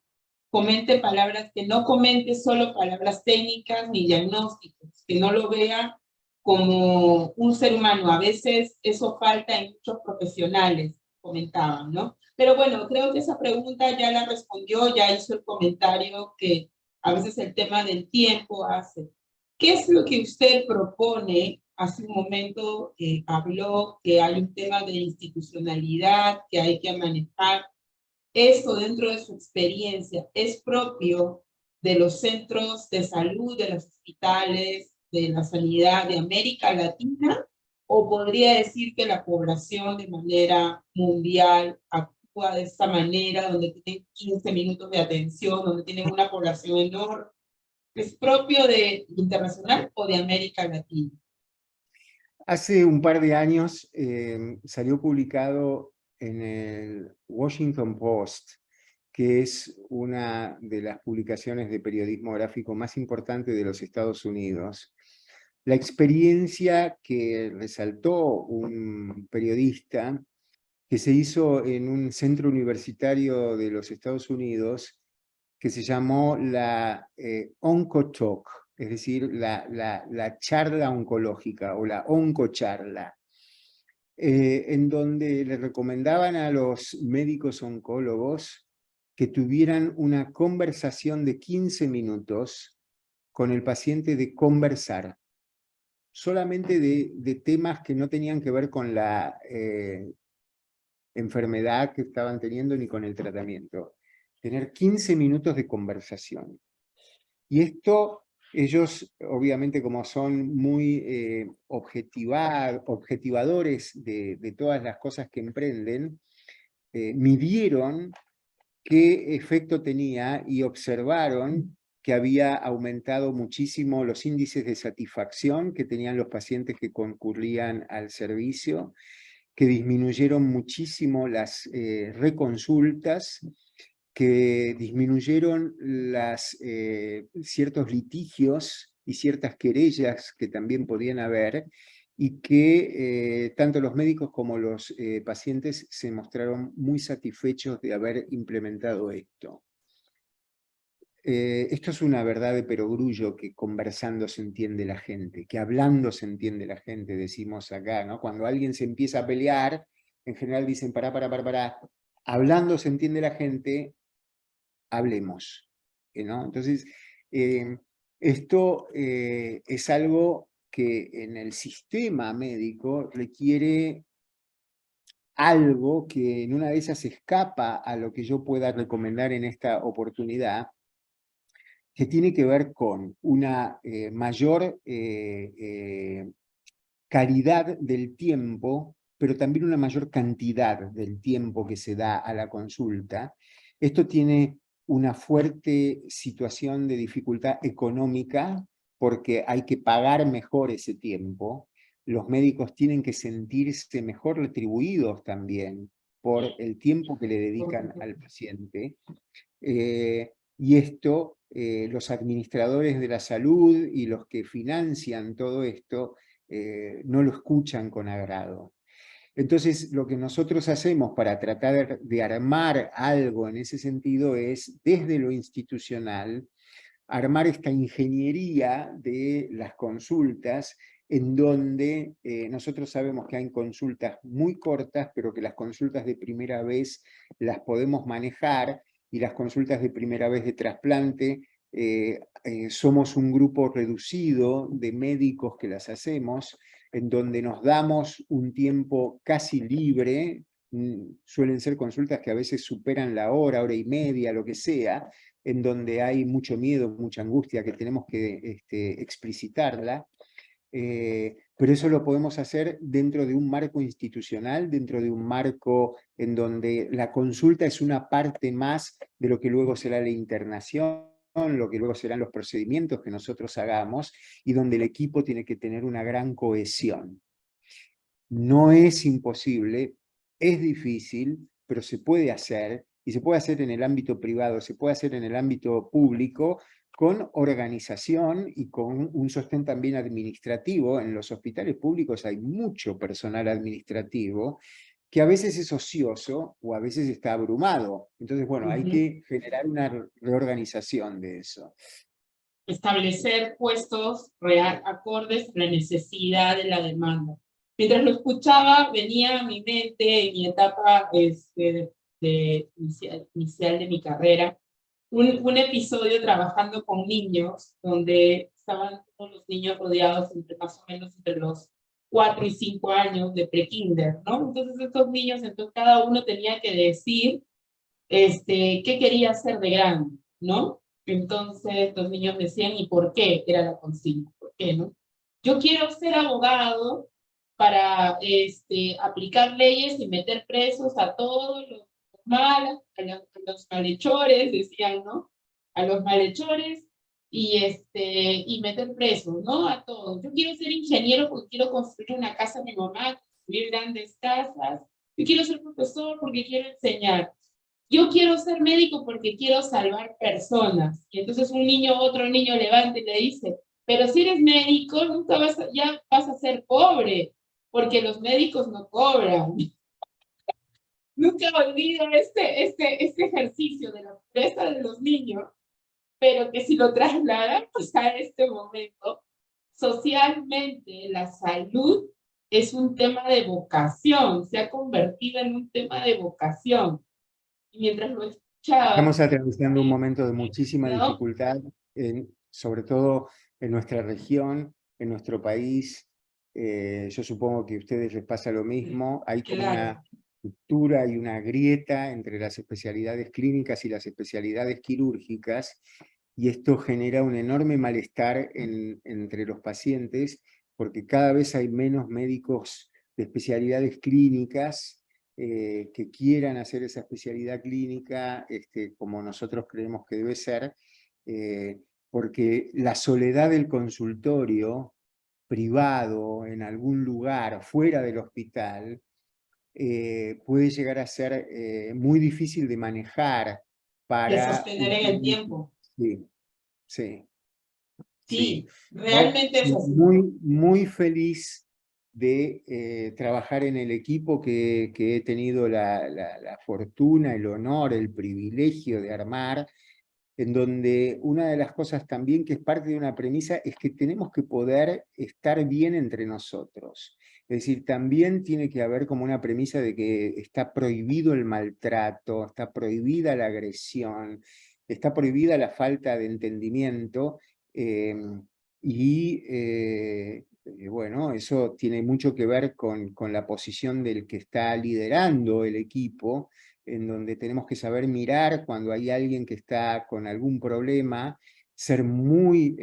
comente palabras, que no comente solo palabras técnicas ni diagnósticos, que no lo vea como un ser humano. A veces eso falta en muchos profesionales, comentaban, ¿no? Pero bueno, creo que esa pregunta ya la respondió, ya hizo el comentario que a veces el tema del tiempo hace. ¿Qué es lo que usted propone? Hace un momento habló que hay un tema de institucionalidad que hay que manejar. Esto dentro de su experiencia es propio de los centros de salud, de los hospitales, de la sanidad de América Latina, o podría decir que la población de manera mundial actúa de esta manera, donde tienen 15 minutos de atención, donde tienen una población enorme. ¿Es propio de internacional o de América Latina? Hace un par de años salió publicado en el Washington Post, que es una de las publicaciones de periodismo gráfico más importantes de los Estados Unidos, la experiencia que resaltó un periodista que se hizo en un centro universitario de los Estados Unidos que se llamó la Oncotalk, es decir, la charla oncológica o la oncocharla, en donde le recomendaban a los médicos oncólogos que tuvieran una conversación de 15 minutos con el paciente, de conversar, solamente de temas que no tenían que ver con la enfermedad que estaban teniendo ni con el tratamiento. Tener 15 minutos de conversación. Y esto, ellos obviamente como son muy objetivadores de todas las cosas que emprenden, midieron qué efecto tenía y observaron que había aumentado muchísimo los índices de satisfacción que tenían los pacientes que concurrían al servicio, que disminuyeron muchísimo las reconsultas, que disminuyeron ciertos litigios y ciertas querellas que también podían haber, y que tanto los médicos como los pacientes se mostraron muy satisfechos de haber implementado esto. Esto es una verdad de perogrullo, que conversando se entiende la gente, que hablando se entiende la gente, decimos acá, ¿no? Cuando alguien se empieza a pelear, en general dicen, pará. Hablando se entiende la gente, hablemos, ¿no? Entonces, esto es algo que en el sistema médico requiere algo que en una de esas escapa a lo que yo pueda recomendar en esta oportunidad, que tiene que ver con una mayor calidad del tiempo, pero también una mayor cantidad del tiempo que se da a la consulta. Esto tiene una fuerte situación de dificultad económica, porque hay que pagar mejor ese tiempo. Los médicos tienen que sentirse mejor retribuidos también por el tiempo que le dedican al paciente. Y esto, los administradores de la salud y los que financian todo esto no lo escuchan con agrado. Entonces, lo que nosotros hacemos para tratar de armar algo en ese sentido es, desde lo institucional, armar esta ingeniería de las consultas, en donde nosotros sabemos que hay consultas muy cortas, pero que las consultas de primera vez las podemos manejar, y las consultas de primera vez de trasplante somos un grupo reducido de médicos que las hacemos, en donde nos damos un tiempo casi libre. Suelen ser consultas que a veces superan la hora y media, lo que sea, en donde hay mucho miedo, mucha angustia, que tenemos que explicitarla. Pero eso lo podemos hacer dentro de un marco institucional, dentro de un marco en donde la consulta es una parte más de lo que luego será la internación, lo que luego serán los procedimientos que nosotros hagamos, y donde el equipo tiene que tener una gran cohesión. No es imposible, es difícil, pero se puede hacer, y se puede hacer en el ámbito privado, se puede hacer en el ámbito público, con organización y con un sostén también administrativo. En los hospitales públicos hay mucho personal administrativo que a veces es ocioso o a veces está abrumado. Entonces, bueno, hay que generar una reorganización de eso. Establecer puestos acordes a la necesidad de la demanda. Mientras lo escuchaba, venía a mi mente, en mi etapa inicial de mi carrera, un episodio trabajando con niños, donde estaban todos los niños rodeados entre más o menos entre los 4 y 5 años de pre-kinder, ¿no? Entonces estos niños, entonces cada uno tenía que decir qué quería hacer de grande, ¿no? Entonces los niños decían, ¿y por qué? Era la consigna, ¿por qué, no? Yo quiero ser abogado para aplicar leyes y meter presos a todos los malos, a los malhechores, decían, ¿no? A los malhechores y meter presos, ¿no? A todos. Yo quiero ser ingeniero porque quiero construir una casa a mi mamá, construir grandes casas. Yo quiero ser profesor porque quiero enseñar. Yo quiero ser médico porque quiero salvar personas. Y entonces otro niño levanta y le dice, pero si eres médico, ya vas a ser pobre, porque los médicos no cobran. Nunca olvido este ejercicio de la pobreza de los niños, pero que si lo trasladamos a este momento, socialmente la salud es un tema de vocación, se ha convertido en un tema de vocación. Y mientras lo escuchaba... Estamos atravesando un momento de muchísima ¿no? dificultad, sobre todo en nuestra región, en nuestro país. Yo supongo que a ustedes les pasa lo mismo. Hay como una ruptura y una grieta entre las especialidades clínicas y las especialidades quirúrgicas, y esto genera un enorme malestar entre los pacientes, porque cada vez hay menos médicos de especialidades clínicas que quieran hacer esa especialidad clínica como nosotros creemos que debe ser, porque la soledad del consultorio privado en algún lugar fuera del hospital puede llegar a ser muy difícil de manejar De para... sostener en el tiempo. Sí, sí. Sí, realmente es así. Muy feliz de trabajar en el equipo que he tenido la fortuna, el honor, el privilegio de armar, en donde una de las cosas también que es parte de una premisa es que tenemos que poder estar bien entre nosotros. Es decir, también tiene que haber como una premisa de que está prohibido el maltrato, está prohibida la agresión, está prohibida la falta de entendimiento, bueno, eso tiene mucho que ver con la posición del que está liderando el equipo, en donde tenemos que saber mirar cuando hay alguien que está con algún problema, ser muy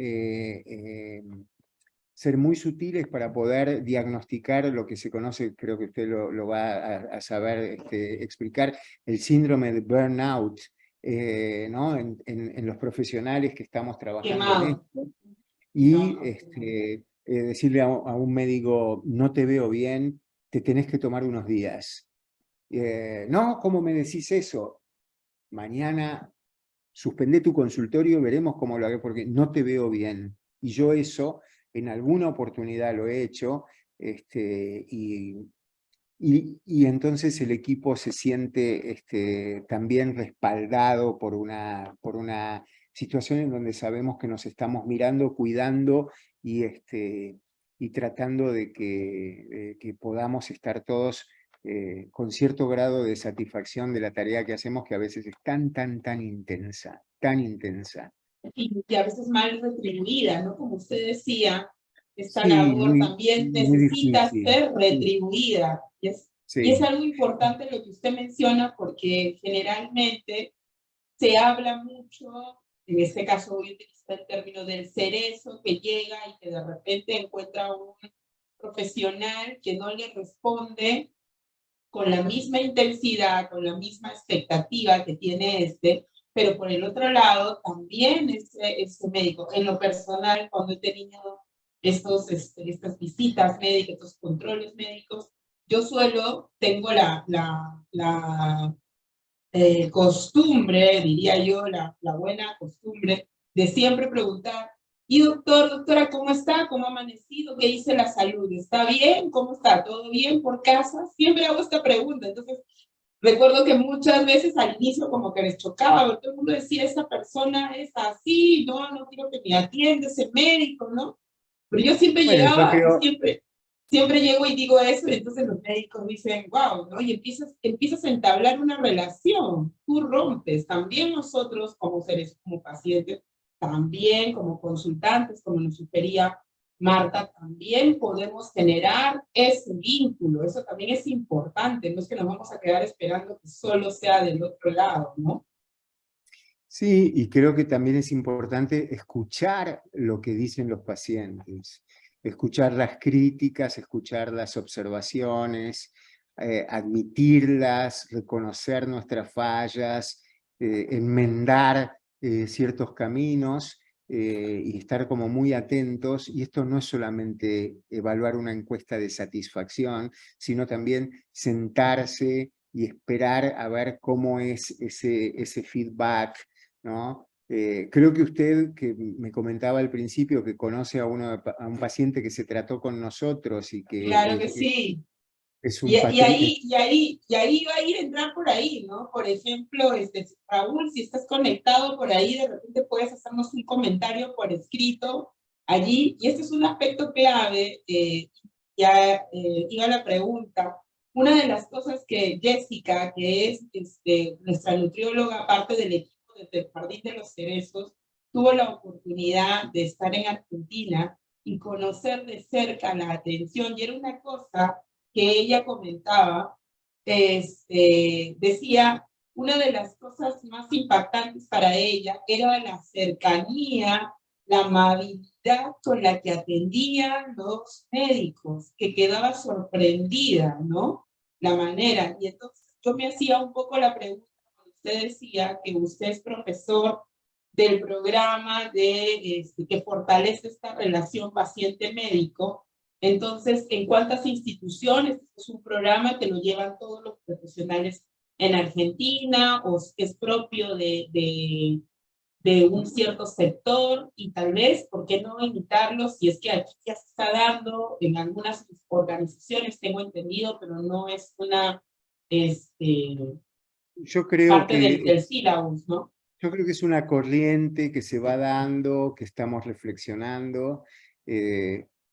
sutiles para poder diagnosticar lo que se conoce, creo que usted lo va a saber explicar, el síndrome de burnout, ¿no? en los profesionales que estamos trabajando en esto. Y decirle a un médico, no te veo bien, te tenés que tomar unos días. No, ¿cómo me decís eso? Mañana suspendé tu consultorio, veremos cómo lo hago, porque no te veo bien. Y yo eso en alguna oportunidad lo he hecho, y entonces el equipo se siente también respaldado por una situación en donde sabemos que nos estamos mirando, cuidando y tratando de que podamos estar todos con cierto grado de satisfacción de la tarea que hacemos, que a veces es tan intensa. Y a veces mal retribuida, ¿no? Como usted decía, esta Sí, labor muy, también muy necesita difícil. ser retribuida. Y es Sí, algo importante lo que usted menciona, porque generalmente se habla mucho, en este caso voy a utilizar el término del cerezo que llega y que de repente encuentra un profesional que no le responde con la misma intensidad, con la misma expectativa que tiene pero por el otro lado también este médico, en lo personal, cuando he tenido estas visitas médicas, estos controles médicos, yo tengo la costumbre, diría yo, la buena costumbre de siempre preguntar, y doctora, ¿cómo está? ¿Cómo ha amanecido? ¿Qué dice la salud? ¿Está bien? ¿Cómo está? ¿Todo bien por casa? Siempre hago esta pregunta. Entonces, recuerdo que muchas veces al inicio como que les chocaba, pero todo el mundo decía, esta persona es así, no quiero que me atienda ese médico, ¿no? Pero yo siempre bueno, yo llegaba y creo, siempre llego y digo eso, y entonces los médicos dicen, wow, ¿no? Y empiezas a entablar una relación, tú rompes, también nosotros como seres, como pacientes, también como consultantes, como nos sugería Marta, también podemos generar ese vínculo, eso también es importante, no es que nos vamos a quedar esperando que solo sea del otro lado, ¿no? sí, y creo que también es importante escuchar lo que dicen los pacientes, escuchar las críticas, escuchar las observaciones, admitirlas, reconocer nuestras fallas, enmendar ciertos caminos y estar como muy atentos. Y esto no es solamente evaluar una encuesta de satisfacción, sino también sentarse y esperar a ver cómo es ese feedback, ¿no? Creo que usted, que me comentaba al principio, que conoce a un paciente que se trató con nosotros y Claro que que sí. es Y, un y, patrimonio. ahí, y, ahí, y ahí va a ir a entrar por ahí, ¿no? Por ejemplo, Raúl, si estás conectado por ahí, de repente puedes hacernos un comentario por escrito allí. Y este es un aspecto clave. Ya iba la pregunta. Una de las cosas que Jessica, que es nuestra nutrióloga, parte del equipo del Jardín de los Cerezos, tuvo la oportunidad de estar en Argentina y conocer de cerca la atención. Y era una cosa que ella comentaba, decía, una de las cosas más impactantes para ella era la cercanía, la amabilidad con la que atendían los médicos, que quedaba sorprendida, ¿no? La manera. Y entonces yo me hacía un poco la pregunta, cuando usted decía que usted es profesor del programa que fortalece esta relación paciente-médico. Entonces, ¿en cuántas instituciones? Es un programa que lo llevan todos los profesionales en Argentina o es propio de un cierto sector, y tal vez, ¿por qué no invitarlos? Si es que aquí ya se está dando en algunas organizaciones, tengo entendido, pero no es una Yo creo parte que del sílabus, ¿no? Yo creo que es una corriente que se va dando, que estamos reflexionando.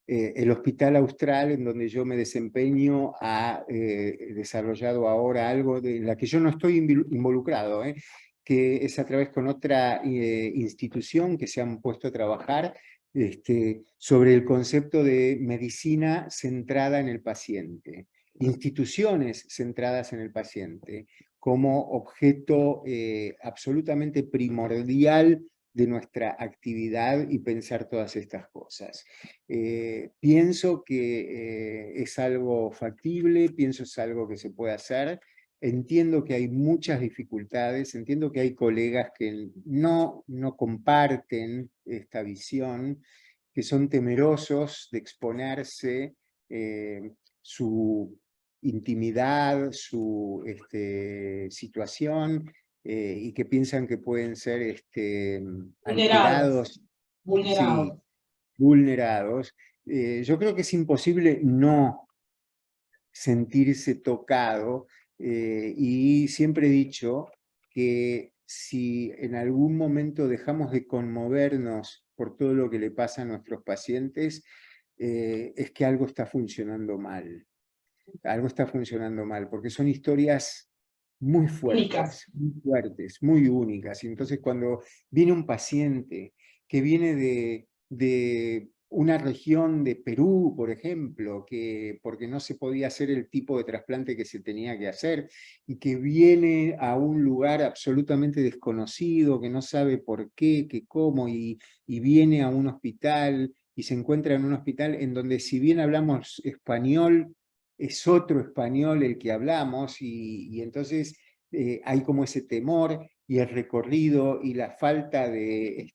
El Hospital Austral, en donde yo me desempeño, ha desarrollado ahora algo de la que yo no estoy involucrado, que es a través con otra institución que se han puesto a trabajar sobre el concepto de medicina centrada en el paciente, instituciones centradas en el paciente como objeto absolutamente primordial de nuestra actividad y pensar todas estas cosas. Pienso que es algo factible, pienso es algo que se puede hacer. Entiendo que hay muchas dificultades, entiendo que hay colegas que no comparten esta visión, que son temerosos de exponerse, su intimidad, su situación, y que piensan que pueden ser Vulnerados, alterados, sí, vulnerados. vulnerados. Yo creo que es imposible no sentirse tocado, y siempre he dicho que si en algún momento dejamos de conmovernos por todo lo que le pasa a nuestros pacientes, es que algo está funcionando mal. Algo está funcionando mal, porque son historias Únicas. muy fuertes, muy únicas. Y entonces cuando viene un paciente que viene de una región de Perú, por ejemplo, porque no se podía hacer el tipo de trasplante que se tenía que hacer, y que viene a un lugar absolutamente desconocido, que no sabe por qué, qué cómo, y viene a un hospital, y se encuentra en un hospital en donde, si bien hablamos español, es otro español el que hablamos, y entonces hay como ese temor, y el recorrido y la falta de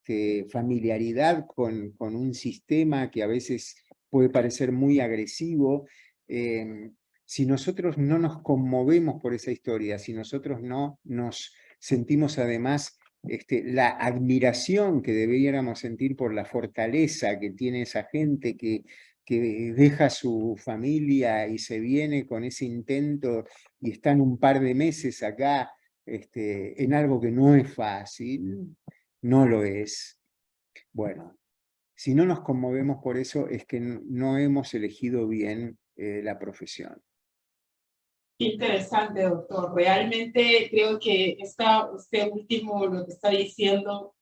familiaridad con un sistema que a veces puede parecer muy agresivo. Si nosotros no nos conmovemos por esa historia, si nosotros no nos sentimos además la admiración que deberíamos sentir por la fortaleza que tiene esa gente que deja su familia y se viene con ese intento y están un par de meses acá, en algo que no es fácil, no lo es. Bueno, si no nos conmovemos por eso, es que no hemos elegido bien la profesión. Interesante, doctor. Realmente creo que este último, lo que está diciendo,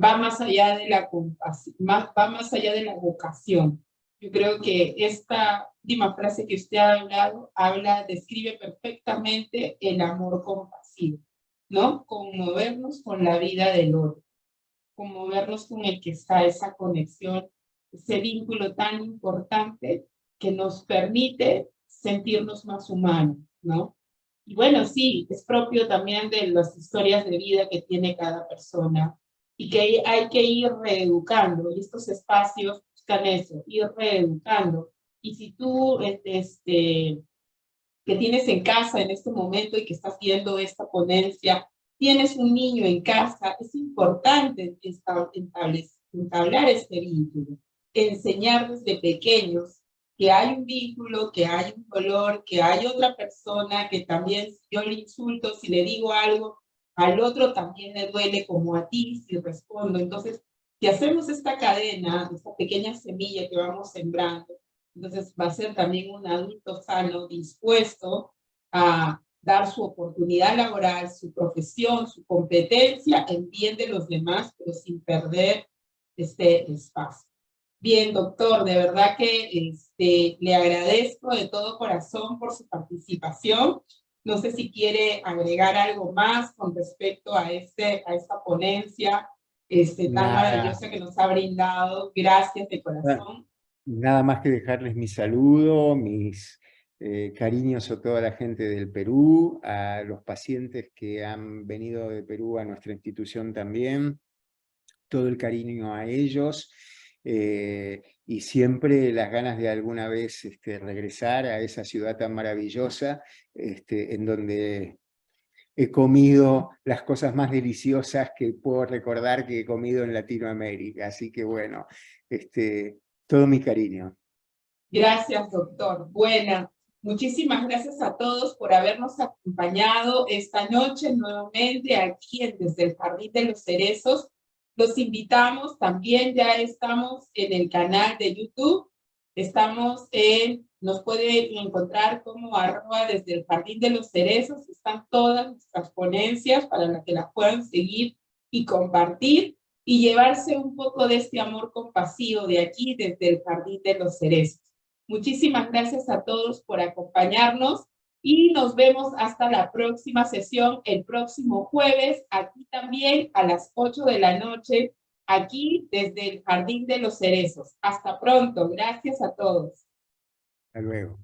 va más allá de la compasión, va más allá de la vocación. Yo creo que esta última frase que usted ha hablado, describe perfectamente el amor compasivo, ¿no? Conmovernos con la vida del otro, conmovernos con el que está, esa conexión, ese vínculo tan importante que nos permite sentirnos más humanos, ¿no? Y bueno, sí, es propio también de las historias de vida que tiene cada persona y que hay que ir reeducando, y estos espacios buscan eso, ir reeducando. Y si tú, que tienes en casa en este momento y que estás viendo esta ponencia, tienes un niño en casa, es importante entablar este vínculo, enseñar desde pequeños que hay un vínculo, que hay un dolor, que hay otra persona, que también si yo le insulto, si le digo algo, al otro también le duele como a ti si respondo. Entonces, si hacemos esta cadena, esta pequeña semilla que vamos sembrando, entonces va a ser también un adulto sano, dispuesto a dar su oportunidad laboral, su profesión, su competencia en bien de los demás, pero sin perder este espacio. Bien, doctor, de verdad que le agradezco de todo corazón por su participación. No sé si quiere agregar algo más con respecto a esta ponencia tan maravillosa que nos ha brindado. Gracias de corazón. Nada más que dejarles mi saludo, mis cariños a toda la gente del Perú, a los pacientes que han venido de Perú a nuestra institución también, todo el cariño a ellos, y siempre las ganas de alguna vez regresar a esa ciudad tan maravillosa, en donde he comido las cosas más deliciosas que puedo recordar que he comido en Latinoamérica. Así que bueno, todo mi cariño. Gracias, doctor. Buena. Muchísimas gracias a todos por habernos acompañado esta noche nuevamente aquí desde el Jardín de los Cerezos. Los invitamos, también ya estamos en el canal de YouTube. Nos pueden encontrar como @ desde el Jardín de los Cerezos. Están todas nuestras ponencias para que las puedan seguir y compartir y llevarse un poco de este amor compasivo de aquí desde el Jardín de los Cerezos. Muchísimas gracias a todos por acompañarnos y nos vemos hasta la próxima sesión el próximo jueves, aquí también a las 8 de la noche, aquí desde el Jardín de los Cerezos. Hasta pronto. Gracias a todos. Hasta luego.